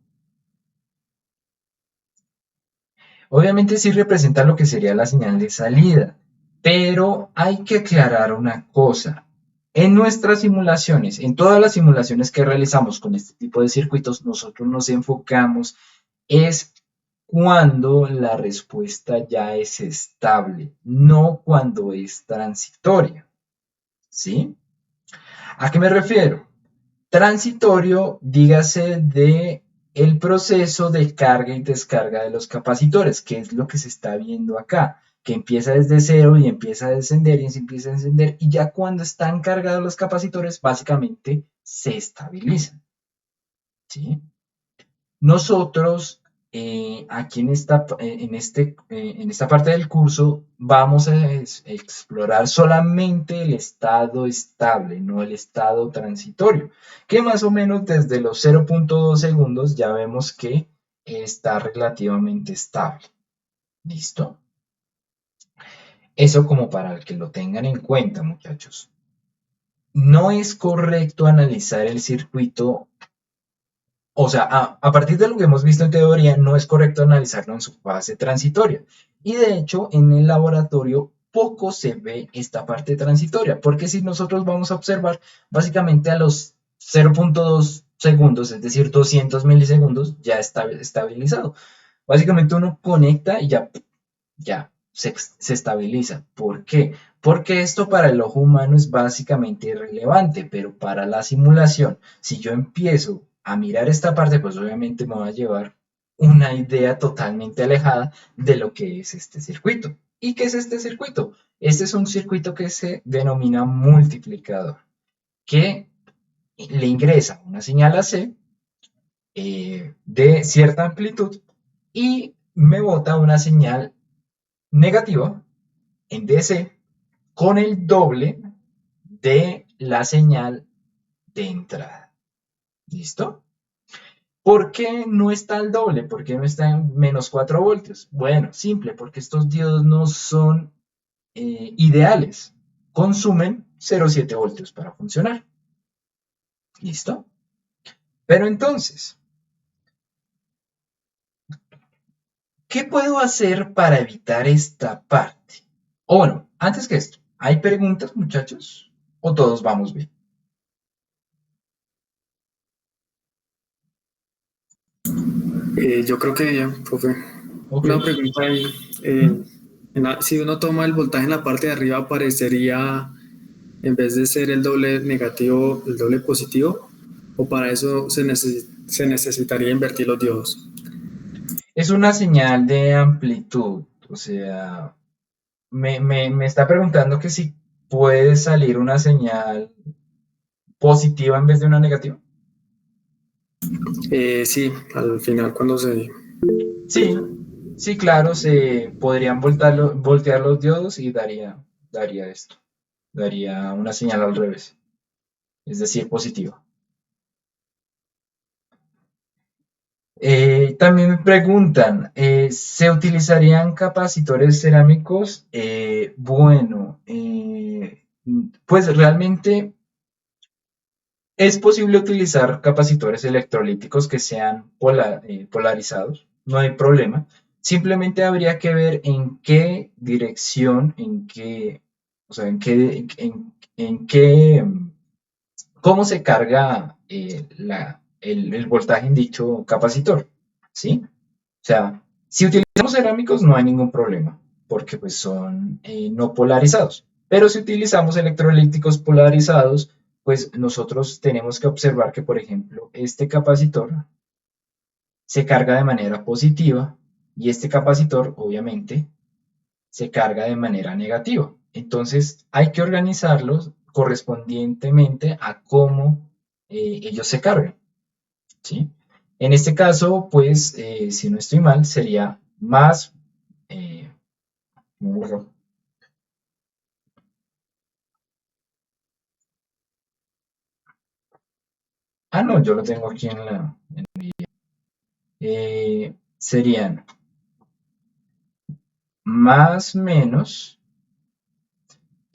Obviamente sí representa lo que sería la señal de salida, pero hay que aclarar una cosa. En nuestras simulaciones, en todas las simulaciones que realizamos con este tipo de circuitos, nosotros nos enfocamos es cuando la respuesta ya es estable, no cuando es transitoria. ¿Sí? ¿A qué me refiero? Transitorio, dígase de el proceso de carga y descarga de los capacitores, que es lo que se está viendo acá, que empieza desde cero y empieza a descender y se empieza a encender, y ya cuando están cargados los capacitores, básicamente se estabilizan. ¿Sí? Nosotros aquí en esta parte del curso vamos a explorar solamente el estado estable, no el estado transitorio, que más o menos desde los 0.2 segundos ya vemos que está relativamente estable. ¿Listo? Eso como para que lo tengan en cuenta, muchachos. No es correcto analizar el circuito. O sea, a partir de lo que hemos visto en teoría, no es correcto analizarlo en su fase transitoria. Y de hecho, en el laboratorio poco se ve esta parte transitoria, porque si nosotros vamos a observar, básicamente a los 0.2 segundos, es decir, 200 milisegundos, ya está estabilizado. Básicamente uno conecta y ya se estabiliza. ¿Por qué? Porque esto para el ojo humano es básicamente irrelevante, pero para la simulación, si yo empiezo a mirar esta parte, pues obviamente me va a llevar una idea totalmente alejada de lo que es este circuito. ¿Y qué es este circuito? Este es un circuito que se denomina multiplicador, que le ingresa una señal AC de cierta amplitud y me bota una señal negativa en DC con el doble de la señal de entrada. ¿Listo? ¿Por qué no está el doble? ¿Por qué no está en menos 4 voltios? Bueno, simple, porque estos diodos no son ideales. Consumen 0,7 voltios para funcionar. ¿Listo? Pero entonces, ¿qué puedo hacer para evitar esta parte? O bueno, antes que esto, ¿hay preguntas, muchachos? ¿O todos vamos bien? Yo creo que bien, profe. Ok. Una pregunta ahí. Si uno toma el voltaje en la parte de arriba, aparecería, en vez de ser el doble negativo, el doble positivo, o para eso se necesitaría invertir los diodos. Es una señal de amplitud, o sea, me está preguntando que si puede salir una señal positiva en vez de una negativa. Sí, al final cuando se... Sí, claro, se podrían voltear los diodos y daría esto, daría una señal al revés, es decir, positiva. También me preguntan, ¿se utilizarían capacitores cerámicos? Bueno, pues realmente es posible utilizar capacitores electrolíticos que sean polarizados, no hay problema. Simplemente habría que ver en qué dirección, o sea, cómo se carga el voltaje en dicho capacitor, ¿sí? O sea, si utilizamos cerámicos no hay ningún problema, porque pues son no polarizados. Pero si utilizamos electrolíticos polarizados, pues nosotros tenemos que observar que, por ejemplo, este capacitor se carga de manera positiva y este capacitor, obviamente, se carga de manera negativa. Entonces hay que organizarlos correspondientemente a cómo ellos se cargan, ¿sí? En este caso, pues, si no estoy mal, sería más... eh, no, yo lo tengo aquí en la... serían más menos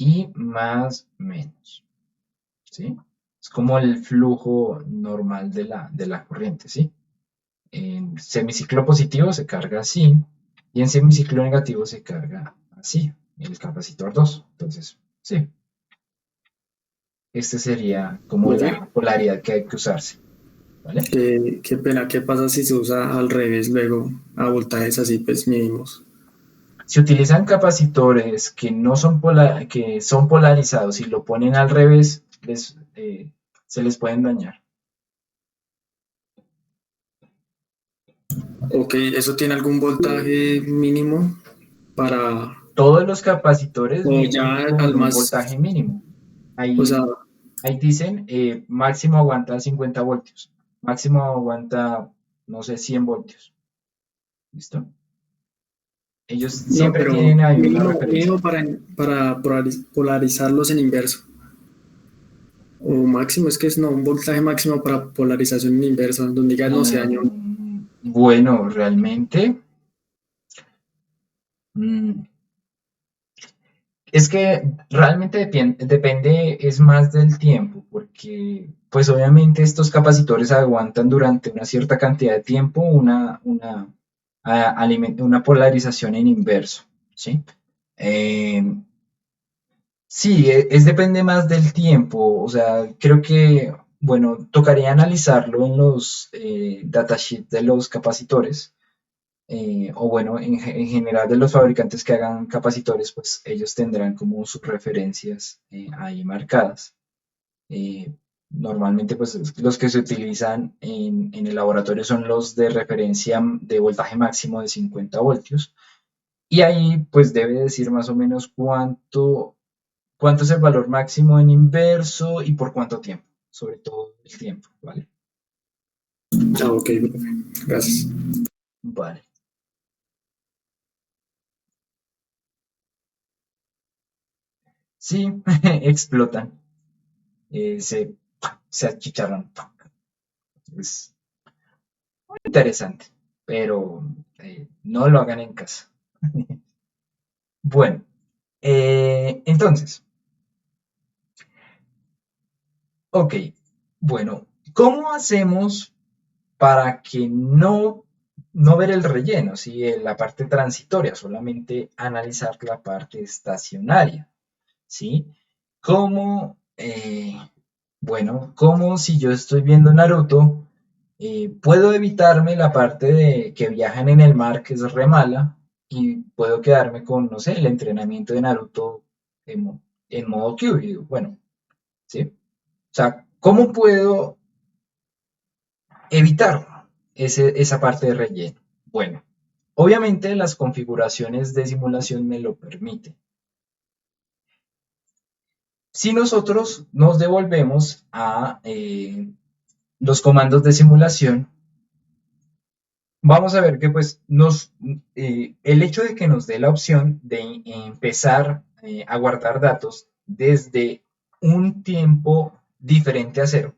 y más menos, ¿sí? Es como el flujo normal de la corriente, ¿sí? En semiciclo positivo se carga así y en semiciclo negativo se carga así, el capacitor 2. Entonces, sí, este sería como Oye, la polaridad que hay que usarse, ¿vale? qué pena, ¿qué pasa si se usa al revés luego a voltajes así pues mínimos? Si utilizan capacitores que no son que son polarizados y lo ponen al revés, se les pueden dañar. Ok, ¿eso tiene algún voltaje mínimo para, Todos los capacitores o vienen ya con al un más, voltaje mínimo. o sea, Ahí dicen máximo aguanta 50 voltios, máximo aguanta, no sé, 100 voltios. ¿Listo? Ellos no, siempre pero tienen ahí una mínimo, referencia. mínimo para polarizarlos en inverso? O máximo, es que es no, un voltaje máximo para polarización en inverso, donde diga no se dañó. Bueno, realmente mm, es que realmente depende, es más del tiempo, porque pues obviamente estos capacitores aguantan durante una cierta cantidad de tiempo una polarización en inverso, ¿sí? Eh, sí, depende más del tiempo, o sea, creo que, bueno, tocaría analizarlo en los datasheets de los capacitores, o bueno, en general de los fabricantes que hagan capacitores, pues ellos tendrán como sus referencias ahí marcadas. Eh, Normalmente, pues los que se utilizan en el laboratorio son los de referencia de voltaje máximo de 50 voltios. Y ahí, pues debe decir más o menos cuánto es el valor máximo en inverso y por cuánto tiempo, sobre todo el tiempo, ¿vale? Ah, ok, profe, gracias. Vale. Sí, explotan, eh, se, se achicharran. Es muy interesante, pero no lo hagan en casa. Bueno, entonces, ok, bueno, ¿cómo hacemos para que no ver el relleno, ¿sí? La parte transitoria, solamente analizar la parte estacionaria, ¿sí? ¿Cómo, bueno, como si yo estoy viendo Naruto, puedo evitarme la parte de que viajan en el mar, que es re mala, y puedo quedarme con, no sé, el entrenamiento de Naruto en modo Kyuubi, bueno, ¿sí? O sea, ¿cómo puedo evitar esa parte de relleno? Bueno, obviamente las configuraciones de simulación me lo permiten. Si nosotros nos devolvemos a los comandos de simulación, vamos a ver que pues el hecho de que nos dé la opción de empezar a guardar datos desde un tiempo diferente a cero,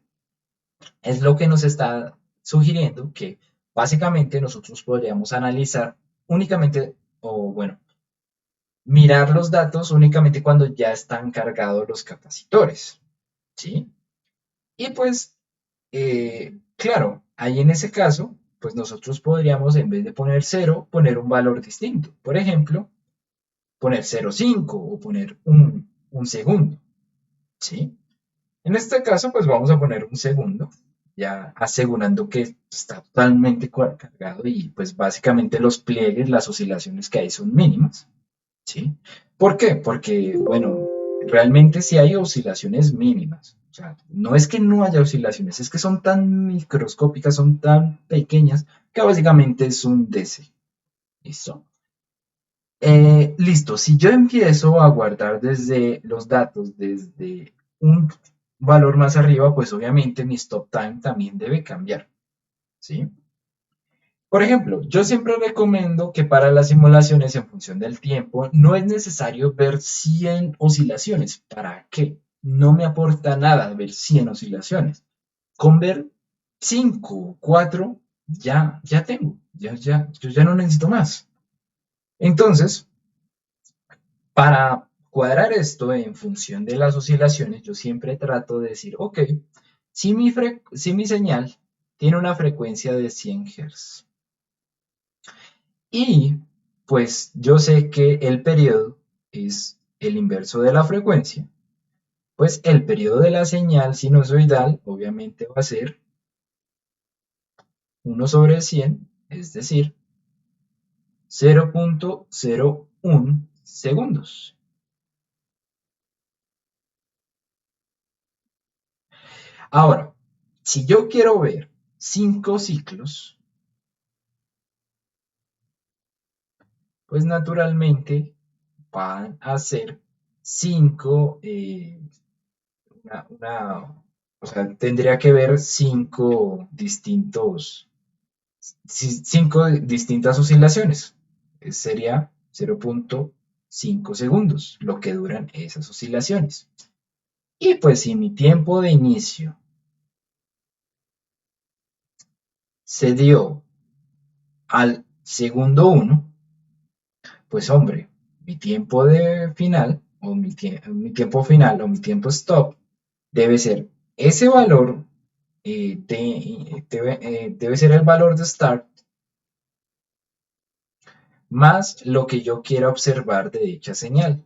es lo que nos está sugiriendo que básicamente nosotros podríamos analizar únicamente, o bueno, mirar los datos únicamente cuando ya están cargados los capacitores, ¿sí? Y pues, claro, ahí en ese caso, pues nosotros podríamos, en vez de poner cero, poner un valor distinto. Por ejemplo, poner 0,5 o poner un segundo, ¿sí? En este caso, pues vamos a poner un segundo, ya asegurando que está totalmente cargado y pues básicamente los pliegues, las oscilaciones que hay son mínimas, ¿sí? ¿Por qué? Porque, bueno, realmente sí hay oscilaciones mínimas. O sea, no es que no haya oscilaciones, es que son tan microscópicas, son tan pequeñas, que básicamente es un DC. ¿Listo? Listo, si yo empiezo a guardar desde los datos, desde un valor más arriba, pues obviamente mi stop time también debe cambiar, ¿sí? Por ejemplo, yo siempre recomiendo que para las simulaciones en función del tiempo no es necesario ver 100 oscilaciones. ¿Para qué? No me aporta nada ver 100 oscilaciones. Con ver 5 o 4 ya tengo, yo ya no necesito más. Entonces, para cuadrar esto en función de las oscilaciones, yo siempre trato de decir, ok, si mi señal tiene una frecuencia de 100 Hz y pues yo sé que el periodo es el inverso de la frecuencia, pues el periodo de la señal sinusoidal obviamente va a ser 1/100, es decir, 0.01 segundos. Ahora, si yo quiero ver 5 ciclos, pues naturalmente van a ser 5, o sea, tendría que ver 5 distintas oscilaciones. Sería 0.5 segundos lo que duran esas oscilaciones. Y pues si mi tiempo de inicio se dio al segundo 1, pues hombre, mi tiempo de final o mi tiempo final o mi tiempo stop debe ser ese valor, debe ser el valor de start más lo que yo quiera observar de dicha señal.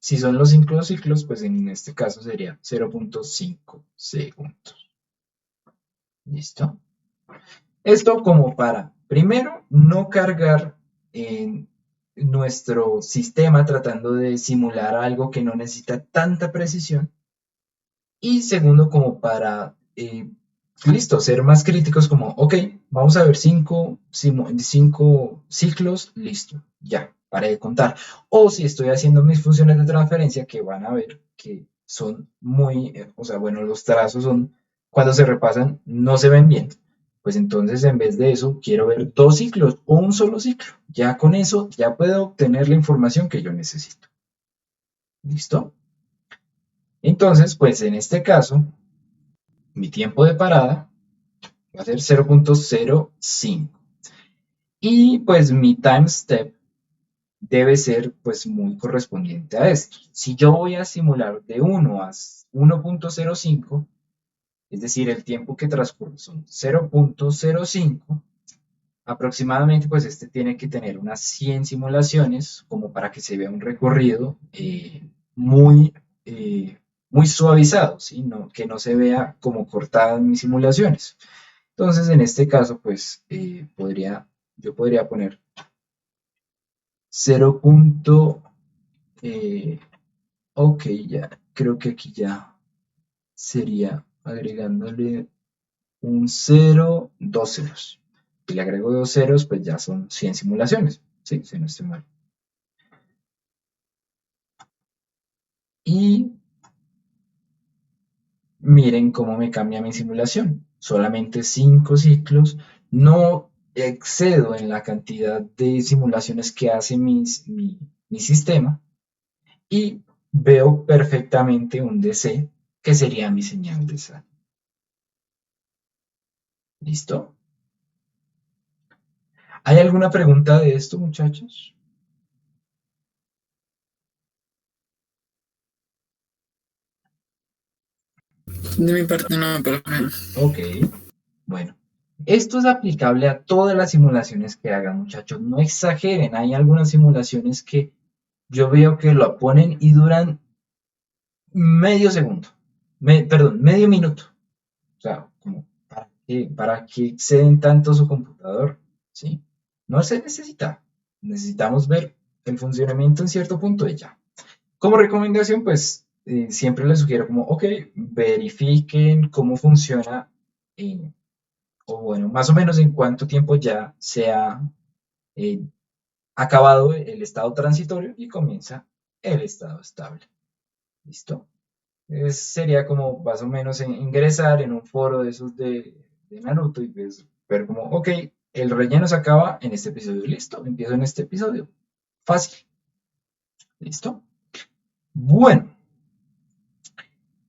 Si son los 5 ciclos, pues en este caso sería 0.5 segundos. ¿Listo? Esto como para, primero, no cargar en nuestro sistema tratando de simular algo que no necesita tanta precisión. Y segundo, como para, listo, ser más críticos como, ok, vamos a ver 5 ciclos, listo, ya, paré de contar. O si estoy haciendo mis funciones de transferencia, que van a ver que son muy, o sea, bueno, los trazos son, cuando se repasan, no se ven bien. Pues entonces, en vez de eso, quiero ver 2 ciclos o un solo ciclo. Ya con eso, ya puedo obtener la información que yo necesito. ¿Listo? Entonces, pues en este caso, mi tiempo de parada va a ser 0.05. Y pues mi time step debe ser pues muy correspondiente a esto. Si yo voy a simular de 1 a 1.05, es decir, el tiempo que transcurre son 0.05, aproximadamente pues este tiene que tener unas 100 simulaciones como para que se vea un recorrido muy, muy suavizado, ¿sí? Que no se vea como cortada en mis simulaciones. Entonces, en este caso, pues yo podría poner 0. Ok, ya, creo que aquí ya sería agregándole un 0, 2 ceros. Si le agrego 2 ceros, pues ya son 100 simulaciones, ¿sí? Si no estoy mal. Y miren cómo me cambia mi simulación. Solamente 5 ciclos. No excedo en la cantidad de simulaciones que hace mi sistema. Y veo perfectamente un DC, que sería mi señal de sal. ¿Listo? ¿Hay alguna pregunta de esto, muchachos? De mi parte no, pero Ok, bueno. Esto es aplicable a todas las simulaciones que hagan, muchachos. No exageren. Hay algunas simulaciones que yo veo que lo ponen y duran medio segundo. Perdón, medio minuto. O sea, como, ¿para qué exceden tanto su computador? ¿Sí? No se necesita. Necesitamos ver el funcionamiento en cierto punto y ya. Como recomendación, pues siempre les sugiero como, ok, verifiquen cómo funciona o bueno, más o menos en cuánto tiempo ya se ha acabado el estado transitorio y comienza el estado estable. ¿Listo? Sería como más o menos ingresar en un foro de esos de Naruto y pues ver como, ok, el relleno se acaba en este episodio, listo, empiezo en este episodio. Fácil. ¿Listo? Bueno,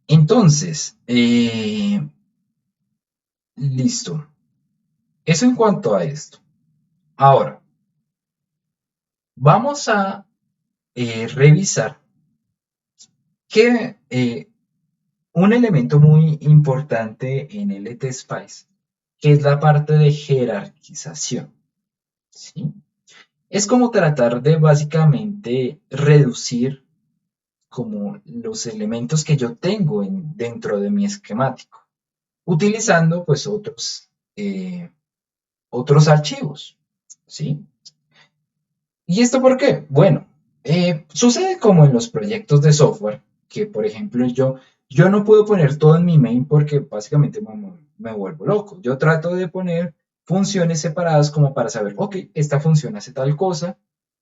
entonces, listo. Eso en cuanto a esto. Ahora, vamos a revisar que un elemento muy importante en LT Spice, que es la parte de jerarquización, ¿sí? Es como tratar de básicamente reducir como los elementos que yo tengo dentro de mi esquemático, utilizando pues otros archivos, ¿sí? ¿Y esto por qué? Bueno, sucede como en los proyectos de software, que por ejemplo yo no puedo poner todo en mi main porque básicamente me vuelvo loco. Yo trato de poner funciones separadas como para saber, ok, esta función hace tal cosa,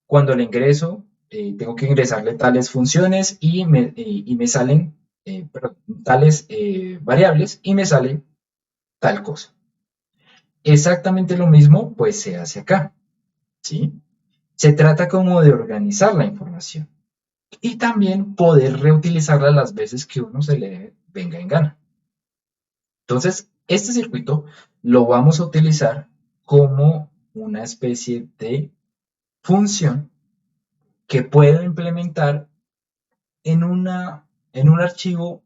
cuando le ingreso, tengo que ingresarle tales funciones y me salen tales variables y me sale tal cosa. Exactamente lo mismo pues se hace acá, ¿sí? Se trata como de organizar la información y también poder reutilizarla las veces que uno se le venga en gana. Entonces, este circuito lo vamos a utilizar como una especie de función que puedo implementar en un archivo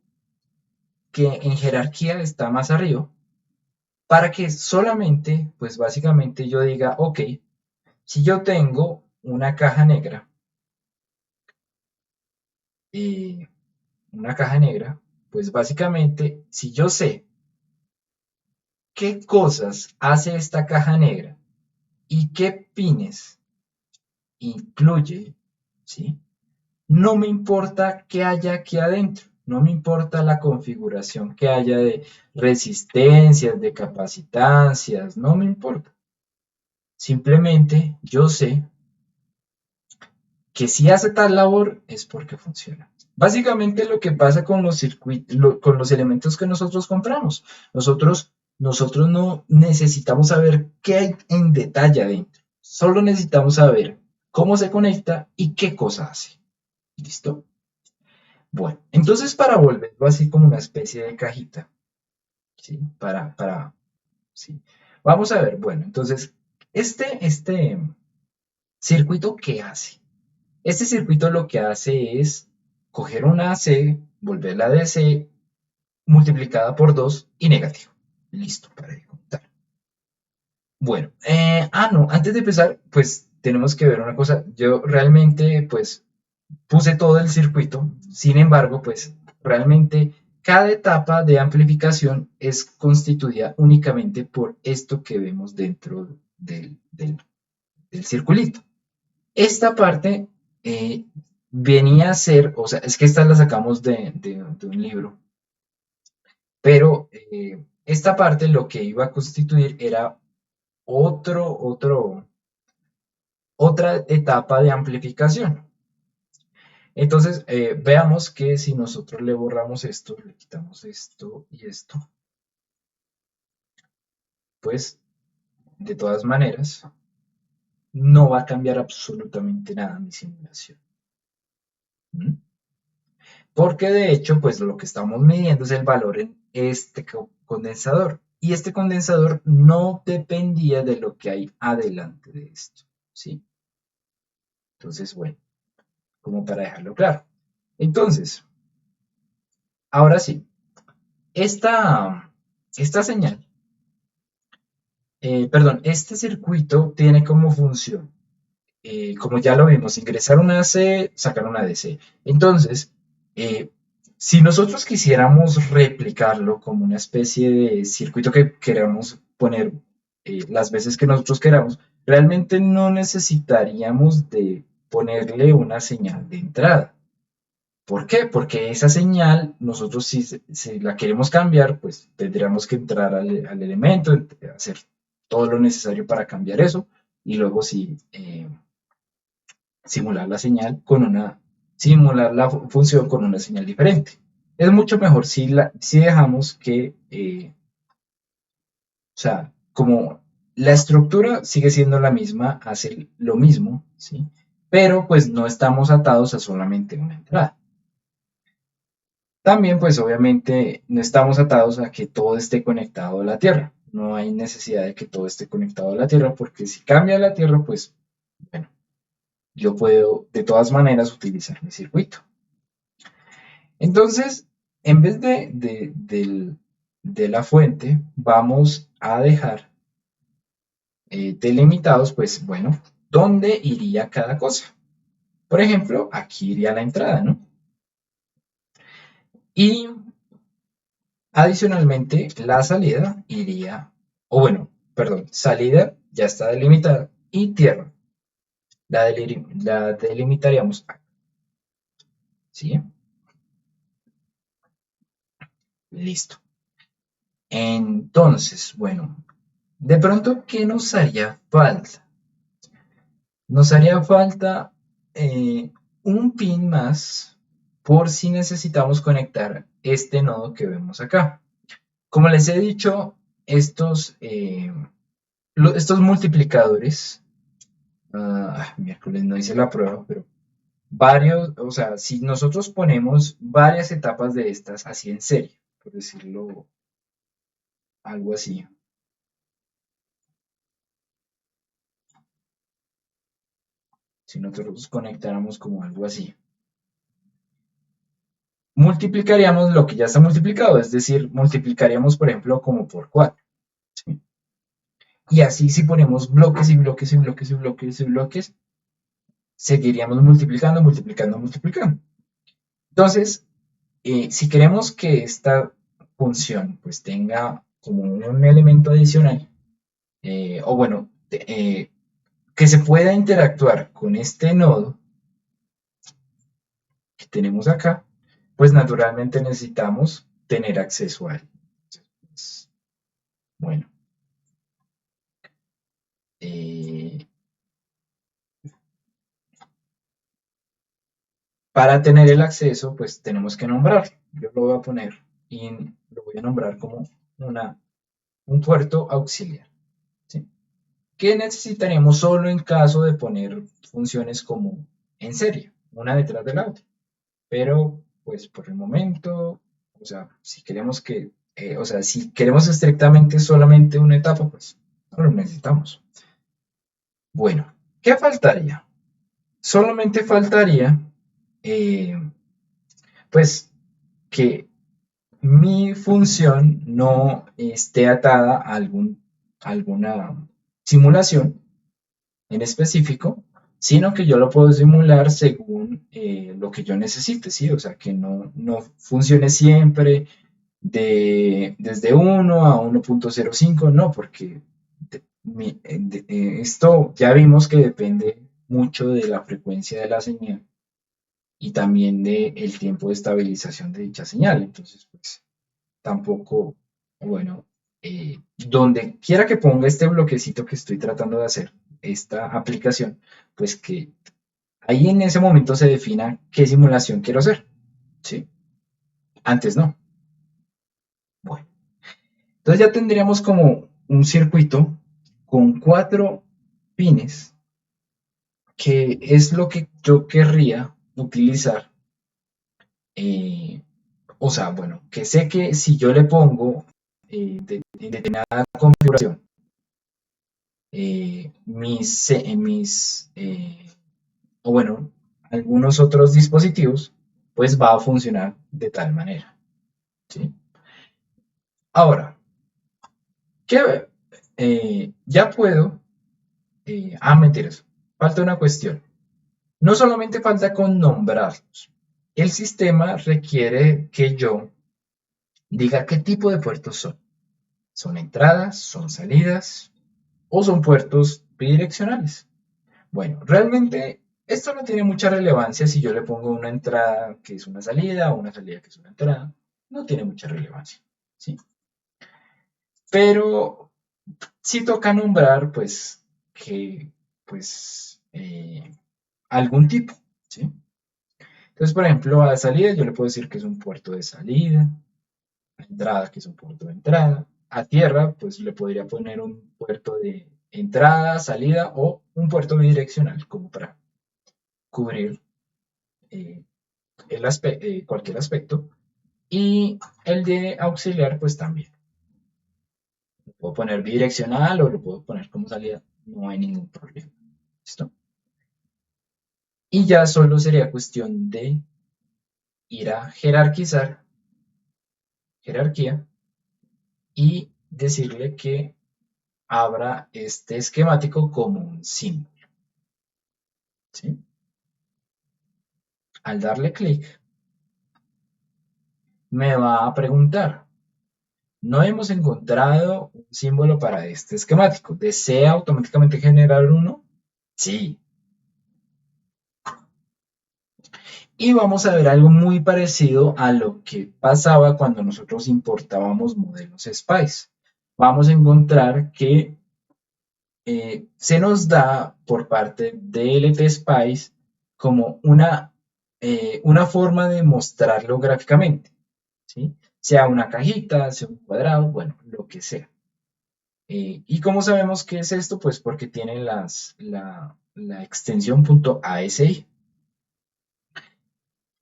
que en jerarquía está más arriba para que solamente, pues básicamente yo diga, ok, si yo tengo una caja negra, pues básicamente, si yo sé qué cosas hace esta caja negra y qué pines incluye, ¿sí? No me importa qué haya aquí adentro, no me importa la configuración que haya de resistencias, de capacitancias, no me importa. Simplemente yo sé que si hace tal labor es porque funciona. Básicamente lo que pasa con los circuitos, con los elementos que nosotros compramos. Nosotros no necesitamos saber qué hay en detalle adentro. Solo necesitamos saber cómo se conecta y qué cosa hace. ¿Listo? Bueno, entonces para volverlo así como una especie de cajita, ¿sí? Sí. Vamos a ver, bueno, entonces, este circuito, ¿qué hace? Este circuito lo que hace es coger una AC, volverla DC, multiplicada por 2 y negativo. Listo, para de contar. Bueno, no, antes de empezar, pues tenemos que ver una cosa. Yo realmente, pues, puse todo el circuito, sin embargo, pues, realmente cada etapa de amplificación es constituida únicamente por esto que vemos dentro del circulito. Esta parte venía a ser, o sea, es que esta la sacamos de un libro, pero esta parte lo que iba a constituir era otra etapa de amplificación. Entonces, veamos que si nosotros le borramos esto, le quitamos esto y esto, pues de todas maneras no va a cambiar absolutamente nada mi simulación. ¿Mm? Porque de hecho, pues lo que estamos midiendo es el valor en este condensador. Y este condensador no dependía de lo que hay adelante de esto, ¿sí? Entonces, bueno, como para dejarlo claro. Entonces, ahora sí, esta señal, este circuito tiene como función, como ya lo vimos, ingresar una AC, sacar una DC. Entonces, si nosotros quisiéramos replicarlo como una especie de circuito que queramos poner las veces que nosotros queramos, realmente no necesitaríamos de ponerle una señal de entrada. ¿Por qué? Porque esa señal, nosotros si la queremos cambiar, pues tendríamos que entrar al elemento, hacer todo lo necesario para cambiar eso, y luego sí simular la señal con simular la función con una señal diferente. Es mucho mejor si dejamos que, o sea, como la estructura sigue siendo la misma, hace lo mismo, ¿sí? Pero pues no estamos atados a solamente una entrada. También pues obviamente no estamos atados a que todo esté conectado a la Tierra. No hay necesidad de que todo esté conectado a la Tierra porque si cambia la Tierra pues bueno, yo puedo de todas maneras utilizar mi circuito. Entonces, en vez de la fuente, vamos a dejar delimitados, pues bueno, dónde iría cada cosa. Por ejemplo, aquí iría la entrada, ¿no? Y adicionalmente, la salida iría, o bueno, perdón, salida ya está delimitada y tierra la delimitaríamos acá, ¿sí? Listo. Entonces, bueno, de pronto, ¿qué nos haría falta? Nos haría falta un pin más por si necesitamos conectar este nodo que vemos acá. Como les he dicho, estos multiplicadores, miércoles no hice la prueba, pero varios, o sea, si nosotros ponemos varias etapas de estas así en serie, por decirlo algo así, si nosotros conectáramos como algo así, multiplicaríamos lo que ya está multiplicado, es decir, multiplicaríamos, por ejemplo, como por 4. ¿Sí? Y así si ponemos bloques y bloques y bloques y bloques y bloques, seguiríamos multiplicando, multiplicando, multiplicando. Entonces, si queremos que esta función pues tenga como un elemento adicional, o bueno, que se pueda interactuar con este nodo que tenemos acá, pues naturalmente necesitamos tener acceso a él. Entonces, bueno, para tener el acceso, pues tenemos que nombrarlo. Yo lo voy a poner y lo voy a nombrar como un puerto auxiliar. ¿Sí? Que necesitaremos solo en caso de poner funciones como en serie, una detrás de la otra. Pero, pues por el momento, o sea, si queremos si queremos estrictamente solamente una etapa, pues no lo necesitamos. Bueno, ¿qué faltaría? Solamente faltaría, pues, que mi función no esté atada a alguna simulación en específico, sino que yo lo puedo simular según lo que yo necesite, ¿sí? O sea, que no funcione siempre desde 1 a 1.05, no, porque esto ya vimos que depende mucho de la frecuencia de la señal y también del tiempo de estabilización de dicha señal. Entonces, pues tampoco, bueno, donde quiera que ponga este bloquecito que estoy tratando de hacer, esta aplicación, pues que ahí en ese momento se defina qué simulación quiero hacer, ¿sí? Antes no. Bueno, entonces ya tendríamos como un circuito con 4 pines, que es lo que yo querría utilizar. O sea, bueno, que sé que si yo le pongo determinada configuración, o bueno, algunos otros dispositivos, pues va a funcionar de tal manera, ¿sí? Ahora, ¿qué? Ya puedo, mentiras, falta una cuestión. No solamente falta con nombrarlos, el sistema requiere que yo diga qué tipo de puertos son. ¿Son entradas, son salidas o son puertos bidireccionales? Bueno, realmente esto no tiene mucha relevancia si yo le pongo una entrada que es una salida o una salida que es una entrada. No tiene mucha relevancia, ¿sí? Pero sí toca nombrar, pues, que, pues, algún tipo, ¿sí? Entonces, por ejemplo, a la salida yo le puedo decir que es un puerto de salida, a entrada que es un puerto de entrada, a tierra pues le podría poner un puerto de entrada, salida o un puerto bidireccional como para cubrir eh, cualquier aspecto. Y el de auxiliar pues también. Lo puedo poner bidireccional o lo puedo poner como salida, no hay ningún problema. ¿Listo? Y ya solo sería cuestión de ir a jerarquizar, jerarquía, y decirle que abra este esquemático como un símbolo, ¿sí? Al darle clic, me va a preguntar, no hemos encontrado un símbolo para este esquemático. ¿Desea automáticamente generar uno? Sí. Y vamos a ver algo muy parecido a lo que pasaba cuando nosotros importábamos modelos Spice. Vamos a encontrar que se nos da por parte de LT Spice como una forma de mostrarlo gráficamente, ¿sí? Sea una cajita, sea un cuadrado, bueno, lo que sea. ¿Y cómo sabemos qué es esto? Pues porque tiene la extensión .asi.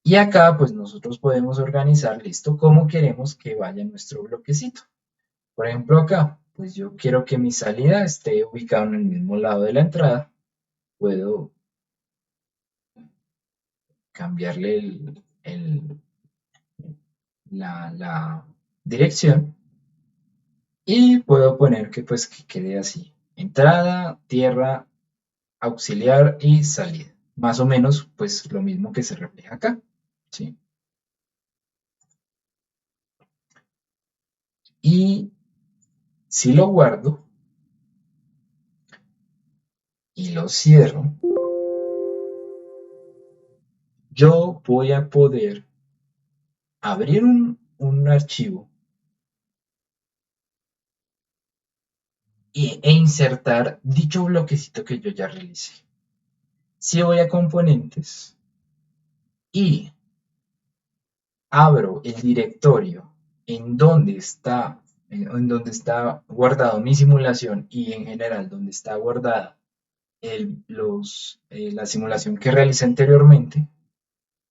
Y acá pues nosotros podemos organizar, listo, cómo queremos que vaya nuestro bloquecito. Por ejemplo acá, pues yo quiero que mi salida esté ubicada en el mismo lado de la entrada. Puedo cambiarle la dirección y puedo poner que pues que quede así. Entrada, tierra, auxiliar y salida. Más o menos pues lo mismo que se refleja acá, ¿sí? Y si lo guardo y lo cierro, yo voy a poder abrir un archivo e insertar dicho bloquecito que yo ya realicé. Si voy a componentes y abro el directorio en donde está guardado mi simulación y en general donde está guardada la simulación que realicé anteriormente,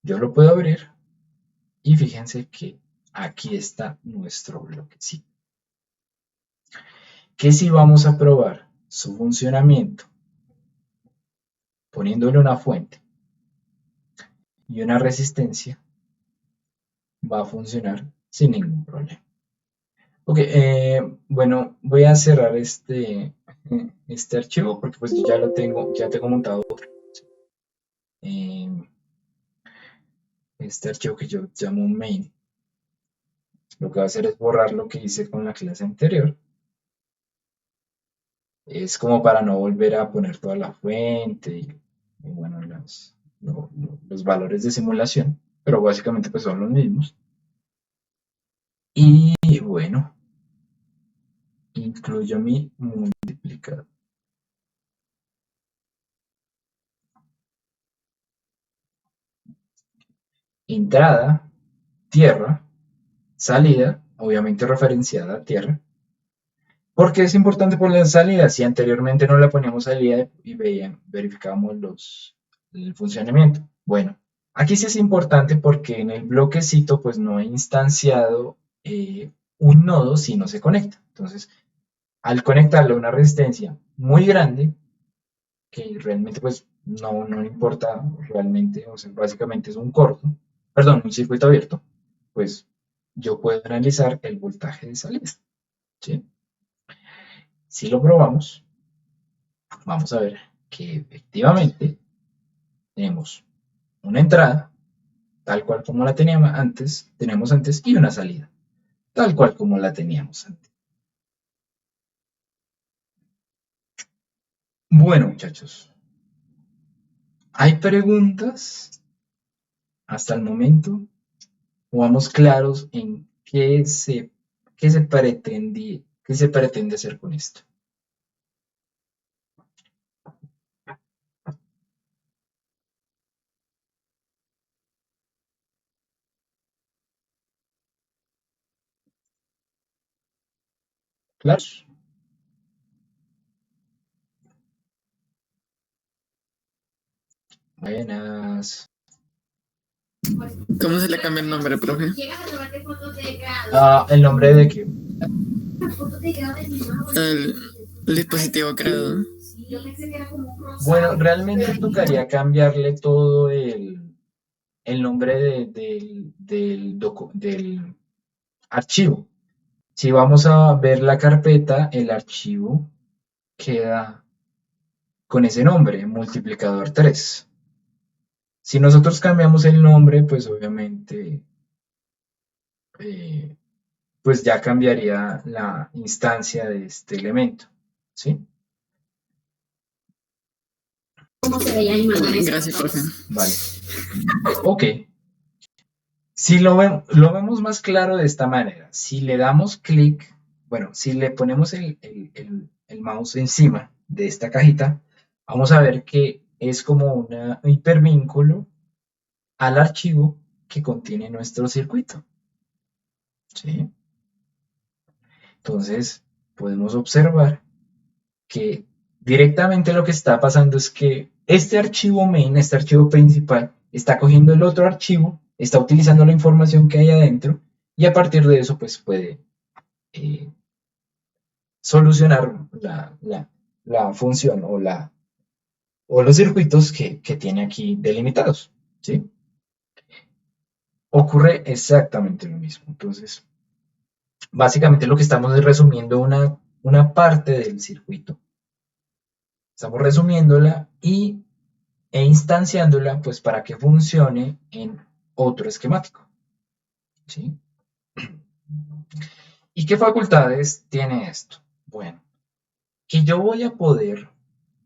yo lo puedo abrir y fíjense que aquí está nuestro bloquecito. Que si vamos a probar su funcionamiento poniéndole una fuente y una resistencia, va a funcionar sin ningún problema. Ok, bueno, voy a cerrar este archivo porque pues ya lo tengo, ya tengo montado otro. Eh, este archivo que yo llamo main, lo que va a hacer es borrar lo que hice con la clase anterior. Es como para no volver a poner toda la fuente y bueno, los valores de simulación, pero básicamente pues son los mismos. Y bueno, incluyo mi multiplicador. Entrada, tierra, salida, obviamente referenciada a tierra. ¿Por qué es importante poner la salida? Si anteriormente no la poníamos salida y verificábamos el funcionamiento. Bueno, aquí sí es importante porque en el bloquecito pues no he instanciado un nodo si no se conecta. Entonces, al conectarle una resistencia muy grande, que realmente pues no importa realmente, o sea, básicamente es un corto, perdón, un circuito abierto, pues yo puedo analizar el voltaje de salida, ¿sí? Si lo probamos, vamos a ver que efectivamente tenemos una entrada, tal cual como la tenemos antes, y una salida, tal cual como la teníamos antes. Bueno, muchachos, ¿hay preguntas hasta el momento? ¿O vamos claros en qué se pretende hacer con esto? Claro. Buenas. ¿Cómo se le cambia el nombre, profe? ¿El nombre de qué? El, el dispositivo creado. Bueno, realmente tocaría cambiarle todo el nombre del archivo. Si vamos a ver la carpeta, el archivo queda con ese nombre, multiplicador 3. Si nosotros cambiamos el nombre, pues obviamente, eh, pues ya cambiaría la instancia de este elemento, ¿sí? Gracias, profe. Vale. Ok. Si lo vemos más claro de esta manera, si le damos clic, bueno, si le ponemos el mouse encima de esta cajita, vamos a ver que es como un hipervínculo al archivo que contiene nuestro circuito, ¿sí? Entonces, podemos observar que directamente lo que está pasando es que este archivo main, este archivo principal, está cogiendo el otro archivo, está utilizando la información que hay adentro y a partir de eso pues puede solucionar la función o los circuitos que tiene aquí delimitados, ¿sí? Ocurre exactamente lo mismo. Entonces, básicamente lo que estamos es resumiendo una parte del circuito. Estamos resumiéndola e instanciándola pues para que funcione en otro esquemático, ¿sí? ¿Y qué facultades tiene esto? Bueno, que yo voy a poder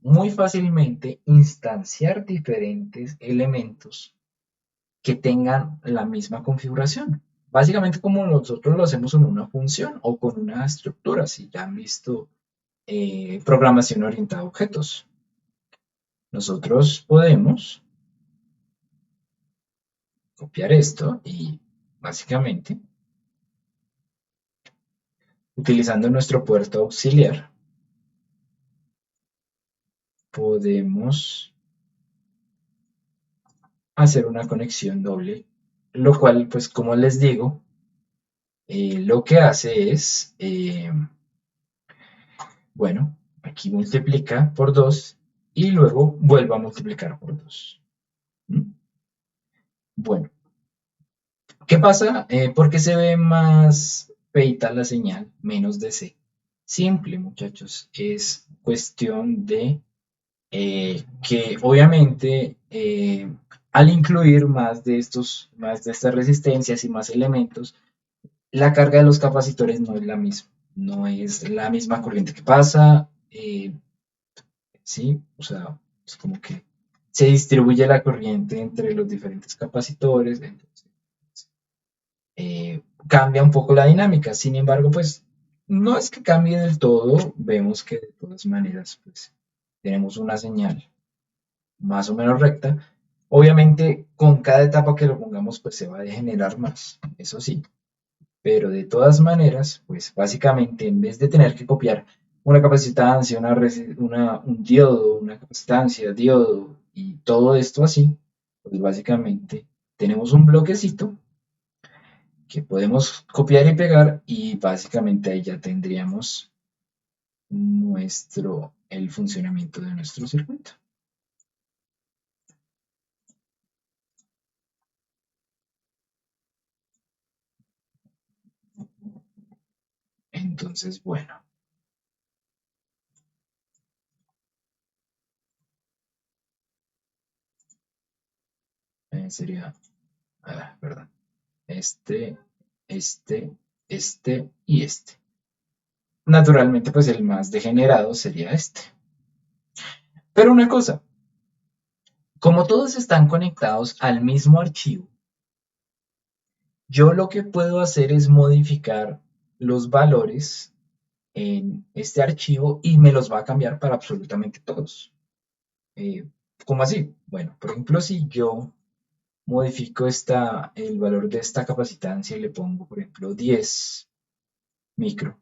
muy fácilmente instanciar diferentes elementos que tengan la misma configuración. Básicamente como nosotros lo hacemos en una función o con una estructura, si ya han visto programación orientada a objetos. Nosotros podemos copiar esto y básicamente, utilizando nuestro puerto auxiliar, podemos hacer una conexión doble, lo cual, pues como les digo, lo que hace es, bueno, aquí multiplica por 2 y luego vuelve a multiplicar por 2. Bueno, ¿qué pasa? ¿Por qué se ve más feita la señal, menos DC? Simple, muchachos, es cuestión de que obviamente al incluir más de estas resistencias y más elementos, la carga de los capacitores no es la misma, no es la misma corriente que pasa, ¿sí? O sea, es como que se distribuye la corriente entre los diferentes capacitores, entonces cambia un poco la dinámica. Sin embargo, pues no es que cambie del todo, vemos que de todas maneras, pues tenemos una señal más o menos recta. Obviamente, con cada etapa que lo pongamos, pues se va a degenerar más, eso sí. Pero de todas maneras, pues básicamente en vez de tener que copiar una capacitancia, un diodo, una capacitancia, diodo y todo esto así, pues básicamente tenemos un bloquecito que podemos copiar y pegar y básicamente ahí ya tendríamos el funcionamiento de nuestro circuito. Entonces, bueno. Sería, perdón, este, este y este. Naturalmente, pues el más degenerado sería este. Pero una cosa, como todos están conectados al mismo archivo, yo lo que puedo hacer es modificar los valores en este archivo y me los va a cambiar para absolutamente todos. ¿Cómo así? Bueno, por ejemplo, si yo modifico el valor de esta capacitancia y le pongo, por ejemplo, 10 micro,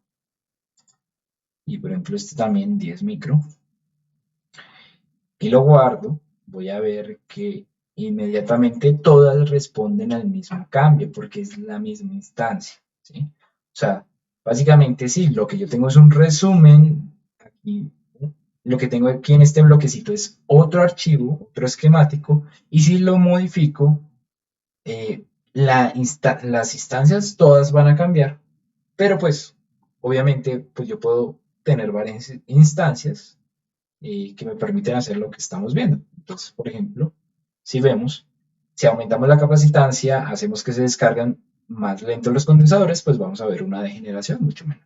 y por ejemplo este también 10 micro, y lo guardo, voy a ver que inmediatamente todas responden al mismo cambio porque es la misma instancia, ¿sí? O sea, básicamente sí, lo que yo tengo es un resumen aquí. Lo que tengo aquí en este bloquecito es otro archivo, otro esquemático, y si lo modifico, las instancias todas van a cambiar, pero pues obviamente pues yo puedo tener varias instancias que me permiten hacer lo que estamos viendo. Entonces, por ejemplo, si vemos, si aumentamos la capacitancia, hacemos que se descargan más lento los condensadores, pues vamos a ver una degeneración mucho menor.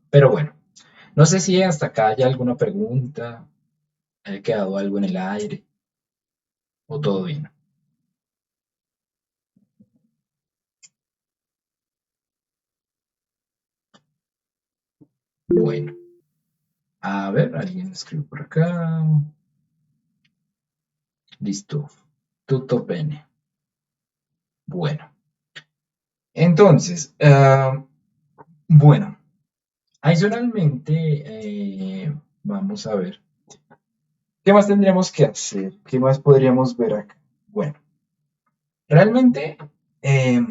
Pero bueno, no sé si hasta acá hay alguna pregunta, haya quedado algo en el aire o todo bien. Bueno, a ver, alguien escribe por acá. Listo, tutto bene. Bueno, entonces, bueno, adicionalmente, vamos a ver, ¿qué más tendríamos que hacer? ¿Qué más podríamos ver acá? Bueno, realmente, eh,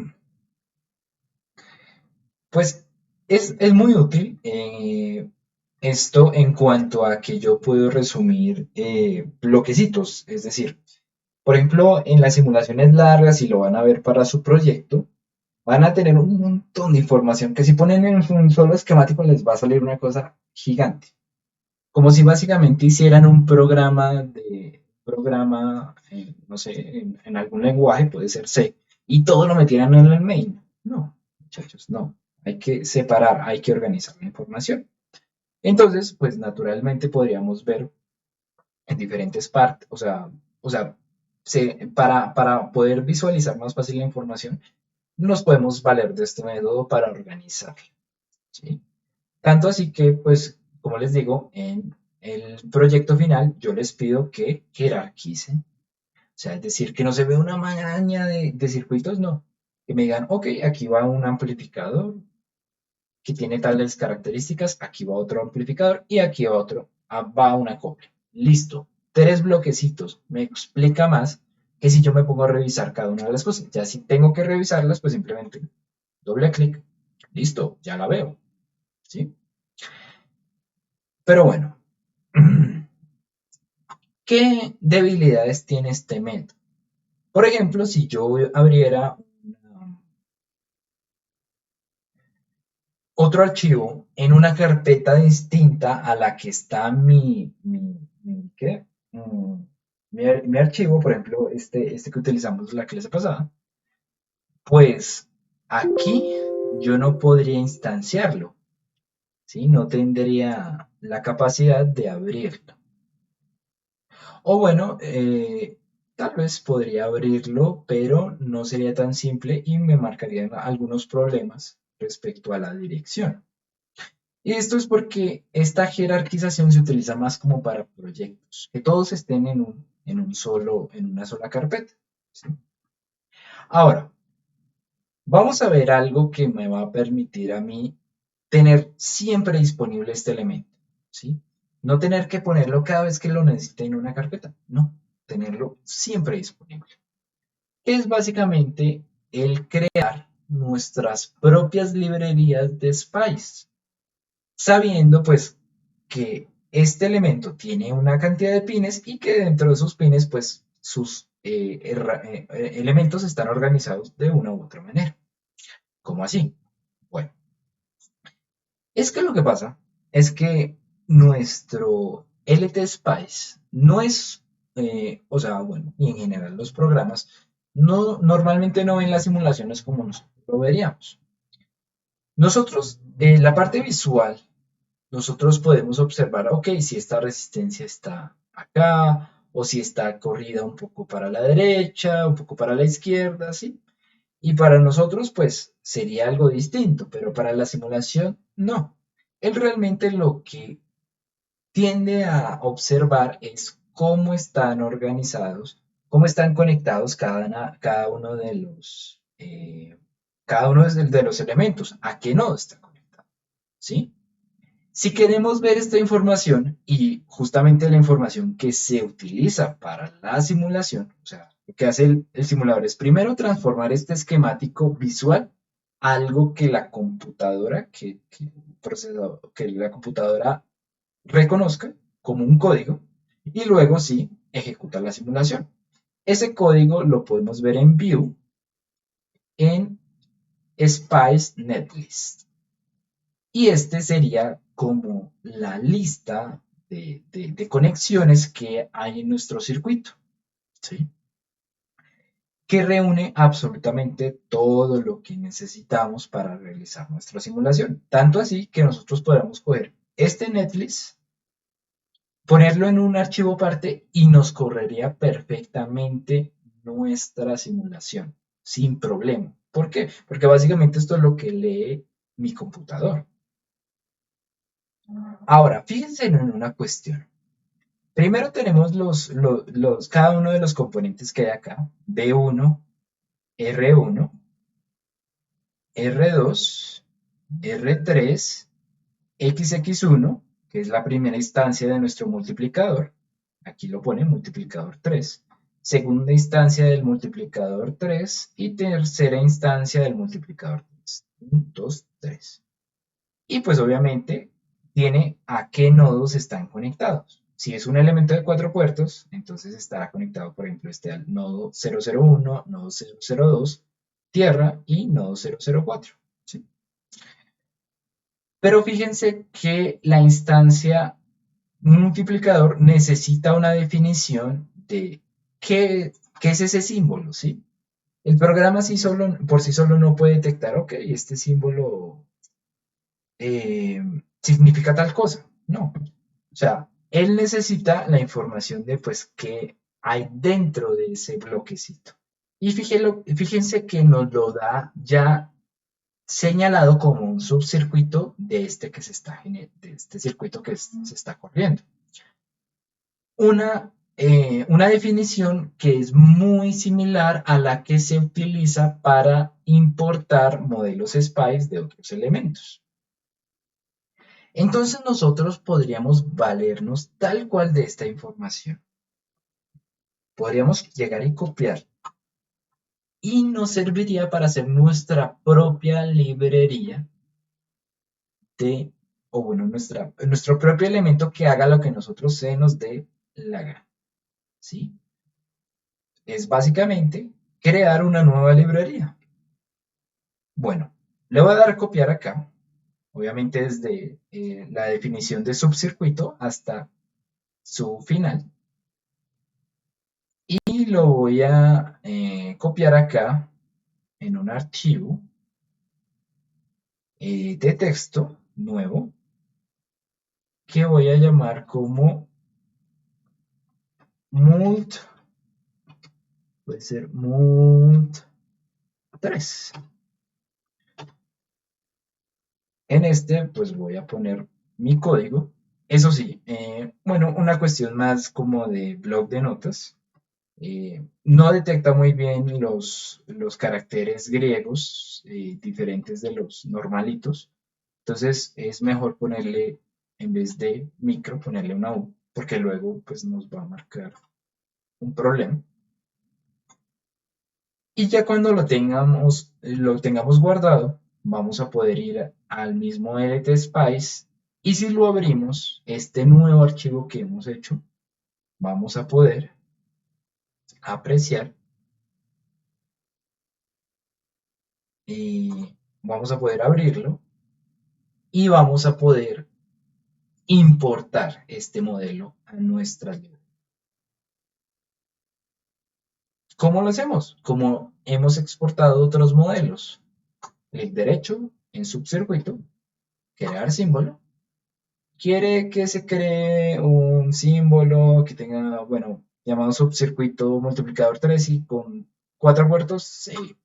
pues es muy útil esto en cuanto a que yo puedo resumir bloquecitos, es decir, por ejemplo, en las simulaciones largas, si lo van a ver para su proyecto, van a tener un montón de información que si ponen en un solo esquemático les va a salir una cosa gigante. Como si básicamente hicieran un programa, no sé, en algún lenguaje, puede ser C, y todo lo metieran en el main. No, muchachos, no. Hay que separar, hay que organizar la información. Entonces, pues naturalmente podríamos ver en diferentes partes, o sea, para poder visualizar más fácil la información, nos podemos valer de este método para organizarla, ¿sí? Tanto así que, pues, como les digo, en el proyecto final yo les pido que jerarquicen, o sea, es decir, que no se vea una maraña de circuitos, no. Que me digan, ok, aquí va un amplificador que tiene tales características, aquí va otro amplificador y aquí va otro, va un acople. Listo, 3 bloquecitos, me explica más que si yo me pongo a revisar cada una de las cosas. Ya si tengo que revisarlas, pues simplemente doble clic, listo, ya la veo, ¿sí? Pero bueno, ¿qué debilidades tiene este método? Por ejemplo, si yo abriera otro archivo en una carpeta distinta a la que está ¿qué? Mi archivo, por ejemplo, este que utilizamos la clase pasada, pues aquí yo no podría instanciarlo, ¿sí? No tendría la capacidad de abrirlo. O bueno, tal vez podría abrirlo, pero no sería tan simple y me marcarían algunos problemas respecto a la dirección. Y esto es porque esta jerarquización se utiliza más como para proyectos, que todos estén en una sola carpeta, ¿sí? Ahora, vamos a ver algo que me va a permitir a mí tener siempre disponible este elemento, ¿sí? No tener que ponerlo cada vez que lo necesite en una carpeta, no, tenerlo siempre disponible. Es básicamente el crear nuestras propias librerías de Spice, sabiendo pues que este elemento tiene una cantidad de pines y que dentro de esos pines pues sus elementos están organizados de una u otra manera. ¿Cómo así? Bueno, es que lo que pasa es que nuestro LT Spice no es, o sea, bueno, y en general los programas normalmente no ven las simulaciones como nosotros lo veríamos. Nosotros, la parte visual, nosotros podemos observar, ok, si esta resistencia está acá, o si está corrida un poco para la derecha, un poco para la izquierda, ¿sí? Y para nosotros, pues, sería algo distinto, pero para la simulación, no. Él realmente lo que tiende a observar es cómo están organizados, cómo están conectados cada uno de los cada uno de los elementos, a qué nodo está conectado, ¿sí? Si queremos ver esta información y justamente la información que se utiliza para la simulación, o sea, lo que hace el simulador es primero transformar este esquemático visual a algo que la computadora, que la computadora reconozca como un código y luego sí ejecuta la simulación. Ese código lo podemos ver en View en Spice Netlist. Y este sería como la lista de conexiones que hay en nuestro circuito, ¿sí? Que reúne absolutamente todo lo que necesitamos para realizar nuestra simulación. Tanto así que nosotros podemos coger este netlist, ponerlo en un archivo aparte y nos correría perfectamente nuestra simulación, sin problema. ¿Por qué? Porque básicamente esto es lo que lee mi computador. Ahora, fíjense en una cuestión. Primero tenemos cada uno de los componentes que hay acá. B1, R1, R2, R3, XX1, que es la primera instancia de nuestro multiplicador. Aquí lo pone multiplicador 3. Segunda instancia del multiplicador 3 y tercera instancia del multiplicador 3. 1, 2, 3. Y pues obviamente tiene a qué nodos están conectados. Si es un elemento de 4 puertos, entonces estará conectado, por ejemplo, al nodo 001, nodo 002, tierra y nodo 004. ¿Sí? Pero fíjense que la instancia multiplicador necesita una definición de qué es ese símbolo, ¿sí? El programa por sí solo no puede detectar, ok, este símbolo significa tal cosa. No. O sea, él necesita la información de pues qué hay dentro de ese bloquecito. Y fíjense que nos lo da ya señalado como un subcircuito de este circuito que se está corriendo. Una definición que es muy similar a la que se utiliza para importar modelos SPICE de otros elementos. Entonces nosotros podríamos valernos tal cual de esta información. Podríamos llegar y copiar. Y nos serviría para hacer nuestra propia librería nuestro propio elemento que haga lo que nosotros se nos dé la gana. ¿Sí? Es básicamente crear una nueva librería. Bueno, le voy a dar a copiar acá. Obviamente desde la definición de subcircuito hasta su final. Y lo voy a copiar acá en un archivo de texto nuevo que voy a llamar como mult, puede ser mult 3. En este pues voy a poner mi código. Eso sí, bueno, una cuestión más como de bloc de notas. No detecta muy bien los caracteres griegos diferentes de los normalitos. Entonces es mejor ponerle, en vez de micro, ponerle una U, porque luego pues nos va a marcar un problema. Y ya cuando lo tengamos guardado, vamos a poder ir al mismo LTSpice y si lo abrimos, este nuevo archivo que hemos hecho, vamos a poder apreciar y vamos a poder abrirlo y vamos a poder importar este modelo a nuestra librería. ¿Cómo lo hacemos? Como hemos exportado otros modelos. Clic derecho en subcircuito, crear símbolo. ¿Quiere que se cree un símbolo que tenga, bueno, llamado subcircuito multiplicador 3 y con 4 puertos? Sí.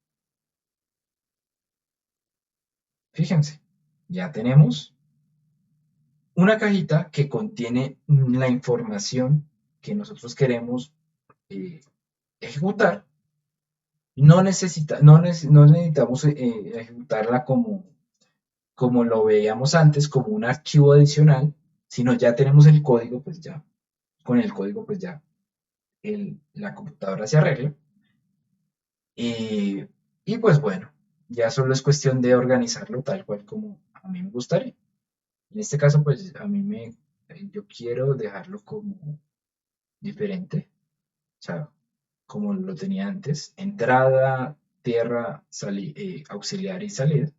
Fíjense, ya tenemos una cajita que contiene la información que nosotros queremos ejecutar no necesitamos ejecutarla como lo veíamos antes, como un archivo adicional, sino ya tenemos el código, pues ya, con el código, pues ya la computadora se arregla. Y pues bueno, ya solo es cuestión de organizarlo tal cual como a mí me gustaría. En este caso, pues yo quiero dejarlo como diferente, o sea, como lo tenía antes, entrada, tierra, auxiliar y salida.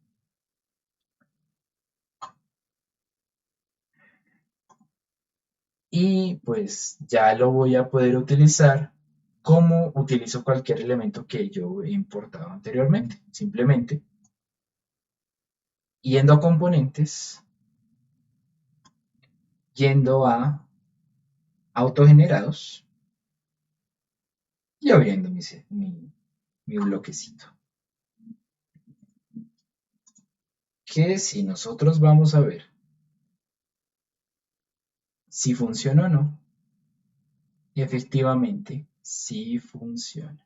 Y pues ya lo voy a poder utilizar como utilizo cualquier elemento que yo he importado anteriormente. Simplemente yendo a componentes, yendo a autogenerados y abriendo mi bloquecito. Que si nosotros vamos a ver si funciona o no, efectivamente sí funciona.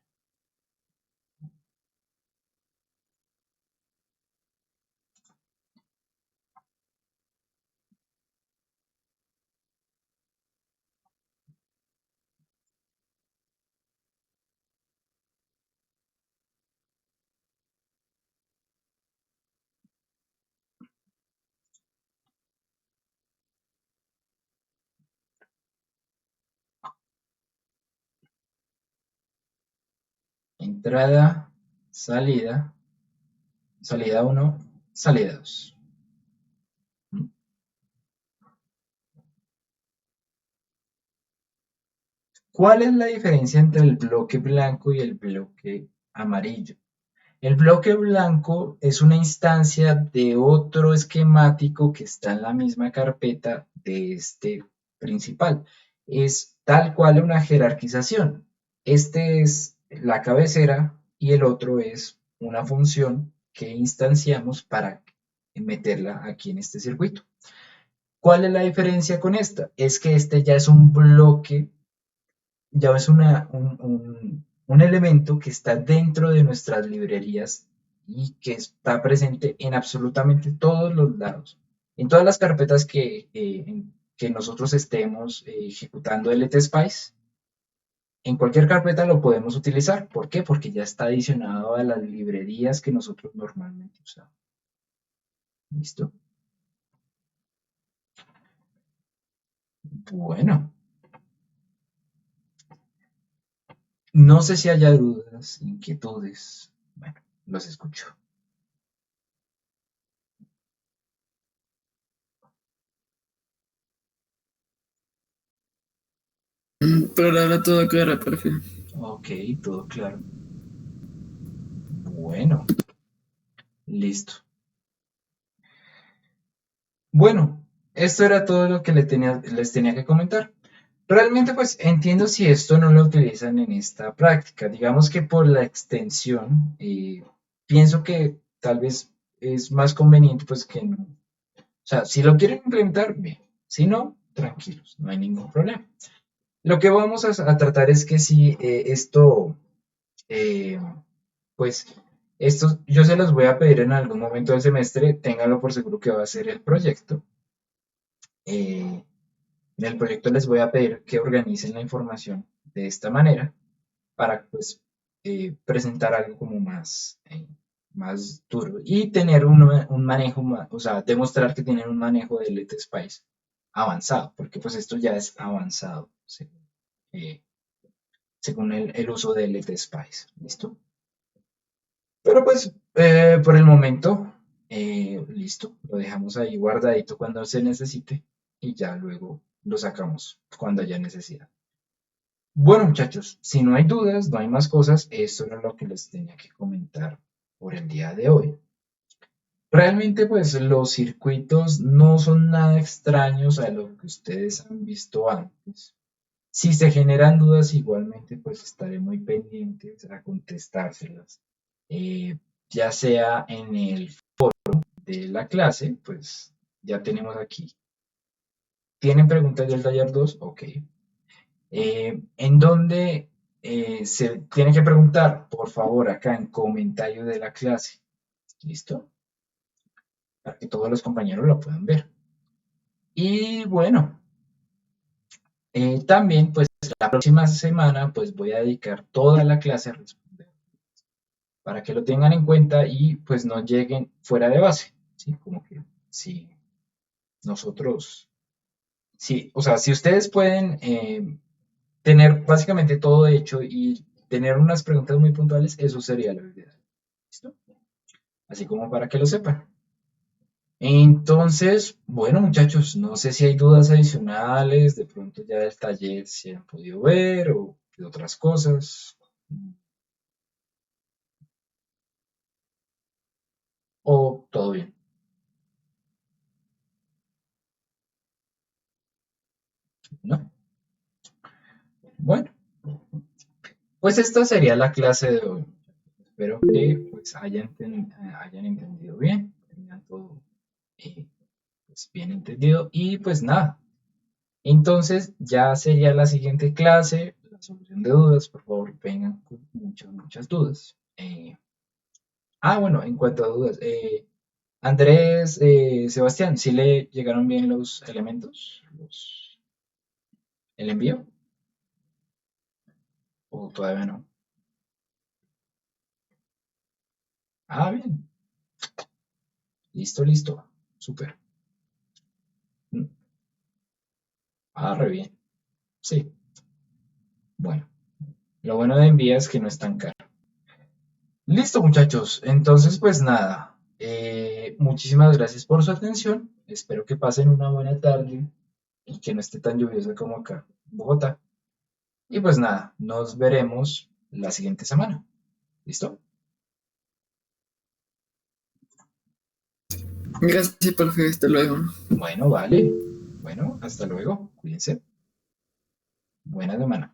Entrada, salida, salida 1, salida 2. ¿Cuál es la diferencia entre el bloque blanco y el bloque amarillo? El bloque blanco es una instancia de otro esquemático que está en la misma carpeta de este principal. Es tal cual una jerarquización. Este es la cabecera y el otro es una función que instanciamos para meterla aquí en este circuito. ¿Cuál es la diferencia con esta? Es que este ya es un bloque, ya es un elemento que está dentro de nuestras librerías y que está presente en absolutamente todos los lados. En todas las carpetas que nosotros estemos ejecutando LTSpice, en cualquier carpeta lo podemos utilizar. ¿Por qué? Porque ya está adicionado a las librerías que nosotros normalmente usamos. ¿Listo? Bueno. No sé si haya dudas, inquietudes. Bueno, los escucho. Pero ahora todo claro, profe. Ok, todo claro. Bueno, listo. Bueno, esto era todo lo que les tenía que comentar. Realmente pues entiendo si esto no lo utilizan en esta práctica. Digamos que por la extensión, pienso que tal vez es más conveniente pues que no. O sea, si lo quieren implementar, bien. Si no, tranquilos, no hay ningún problema. Lo que vamos a tratar es que si eh, pues esto yo se los voy a pedir en algún momento del semestre, ténganlo por seguro que va a ser el proyecto. En el proyecto les voy a pedir que organicen la información de esta manera para pues presentar algo como más duro y tener un manejo, o sea, demostrar que tienen un manejo de LTSpice avanzado, porque pues esto ya es avanzado según el uso de LTSpice, ¿listo? Pero pues por el momento, listo, lo dejamos ahí guardadito cuando se necesite y ya luego lo sacamos cuando haya necesidad. Bueno muchachos, si no hay dudas, no hay más cosas, esto era lo que les tenía que comentar por el día de hoy. Realmente pues los circuitos no son nada extraños a lo que ustedes han visto antes. Si se generan dudas igualmente pues estaré muy pendiente a contestárselas. Ya sea en el de la clase, pues ya tenemos aquí. ¿Tienen preguntas del taller 2? Ok. ¿En dónde se tiene que preguntar, por favor, acá en comentario de la clase. ¿Listo? Para que todos los compañeros lo puedan ver. Y bueno, también pues la próxima semana pues voy a dedicar toda la clase a responder para que lo tengan en cuenta y pues no lleguen fuera de base, ¿sí? Como que si nosotros, sí, o sea, si ustedes pueden tener básicamente todo hecho y tener unas preguntas muy puntuales, eso sería lo ideal. ¿Listo? Así como para que lo sepan. Entonces, bueno muchachos, no sé si hay dudas adicionales, de pronto ya del taller si han podido ver o de otras cosas. O todo bien. ¿No? Bueno, pues esta sería la clase de hoy. Espero que pues, hayan entendido bien, tengan todo pues, bien entendido y pues nada. Entonces ya sería la siguiente clase, la solución de dudas, por favor vengan con muchas dudas. Bueno, en cuanto a dudas, Andrés, Sebastián, ¿sí le llegaron bien los elementos? ¿El envío? ¿O todavía no? Bien. Listo. Súper. Mm, re bien. Sí. Bueno, lo bueno de envía es que no es tan caro. Listo, muchachos. Entonces, pues nada. Muchísimas gracias por su atención. Espero que pasen una buena tarde y que no esté tan lluviosa como acá en Bogotá. Y pues nada, nos veremos la siguiente semana. ¿Listo? Gracias, profe. Hasta luego. Bueno, vale. Bueno, hasta luego. Cuídense. Buena semana.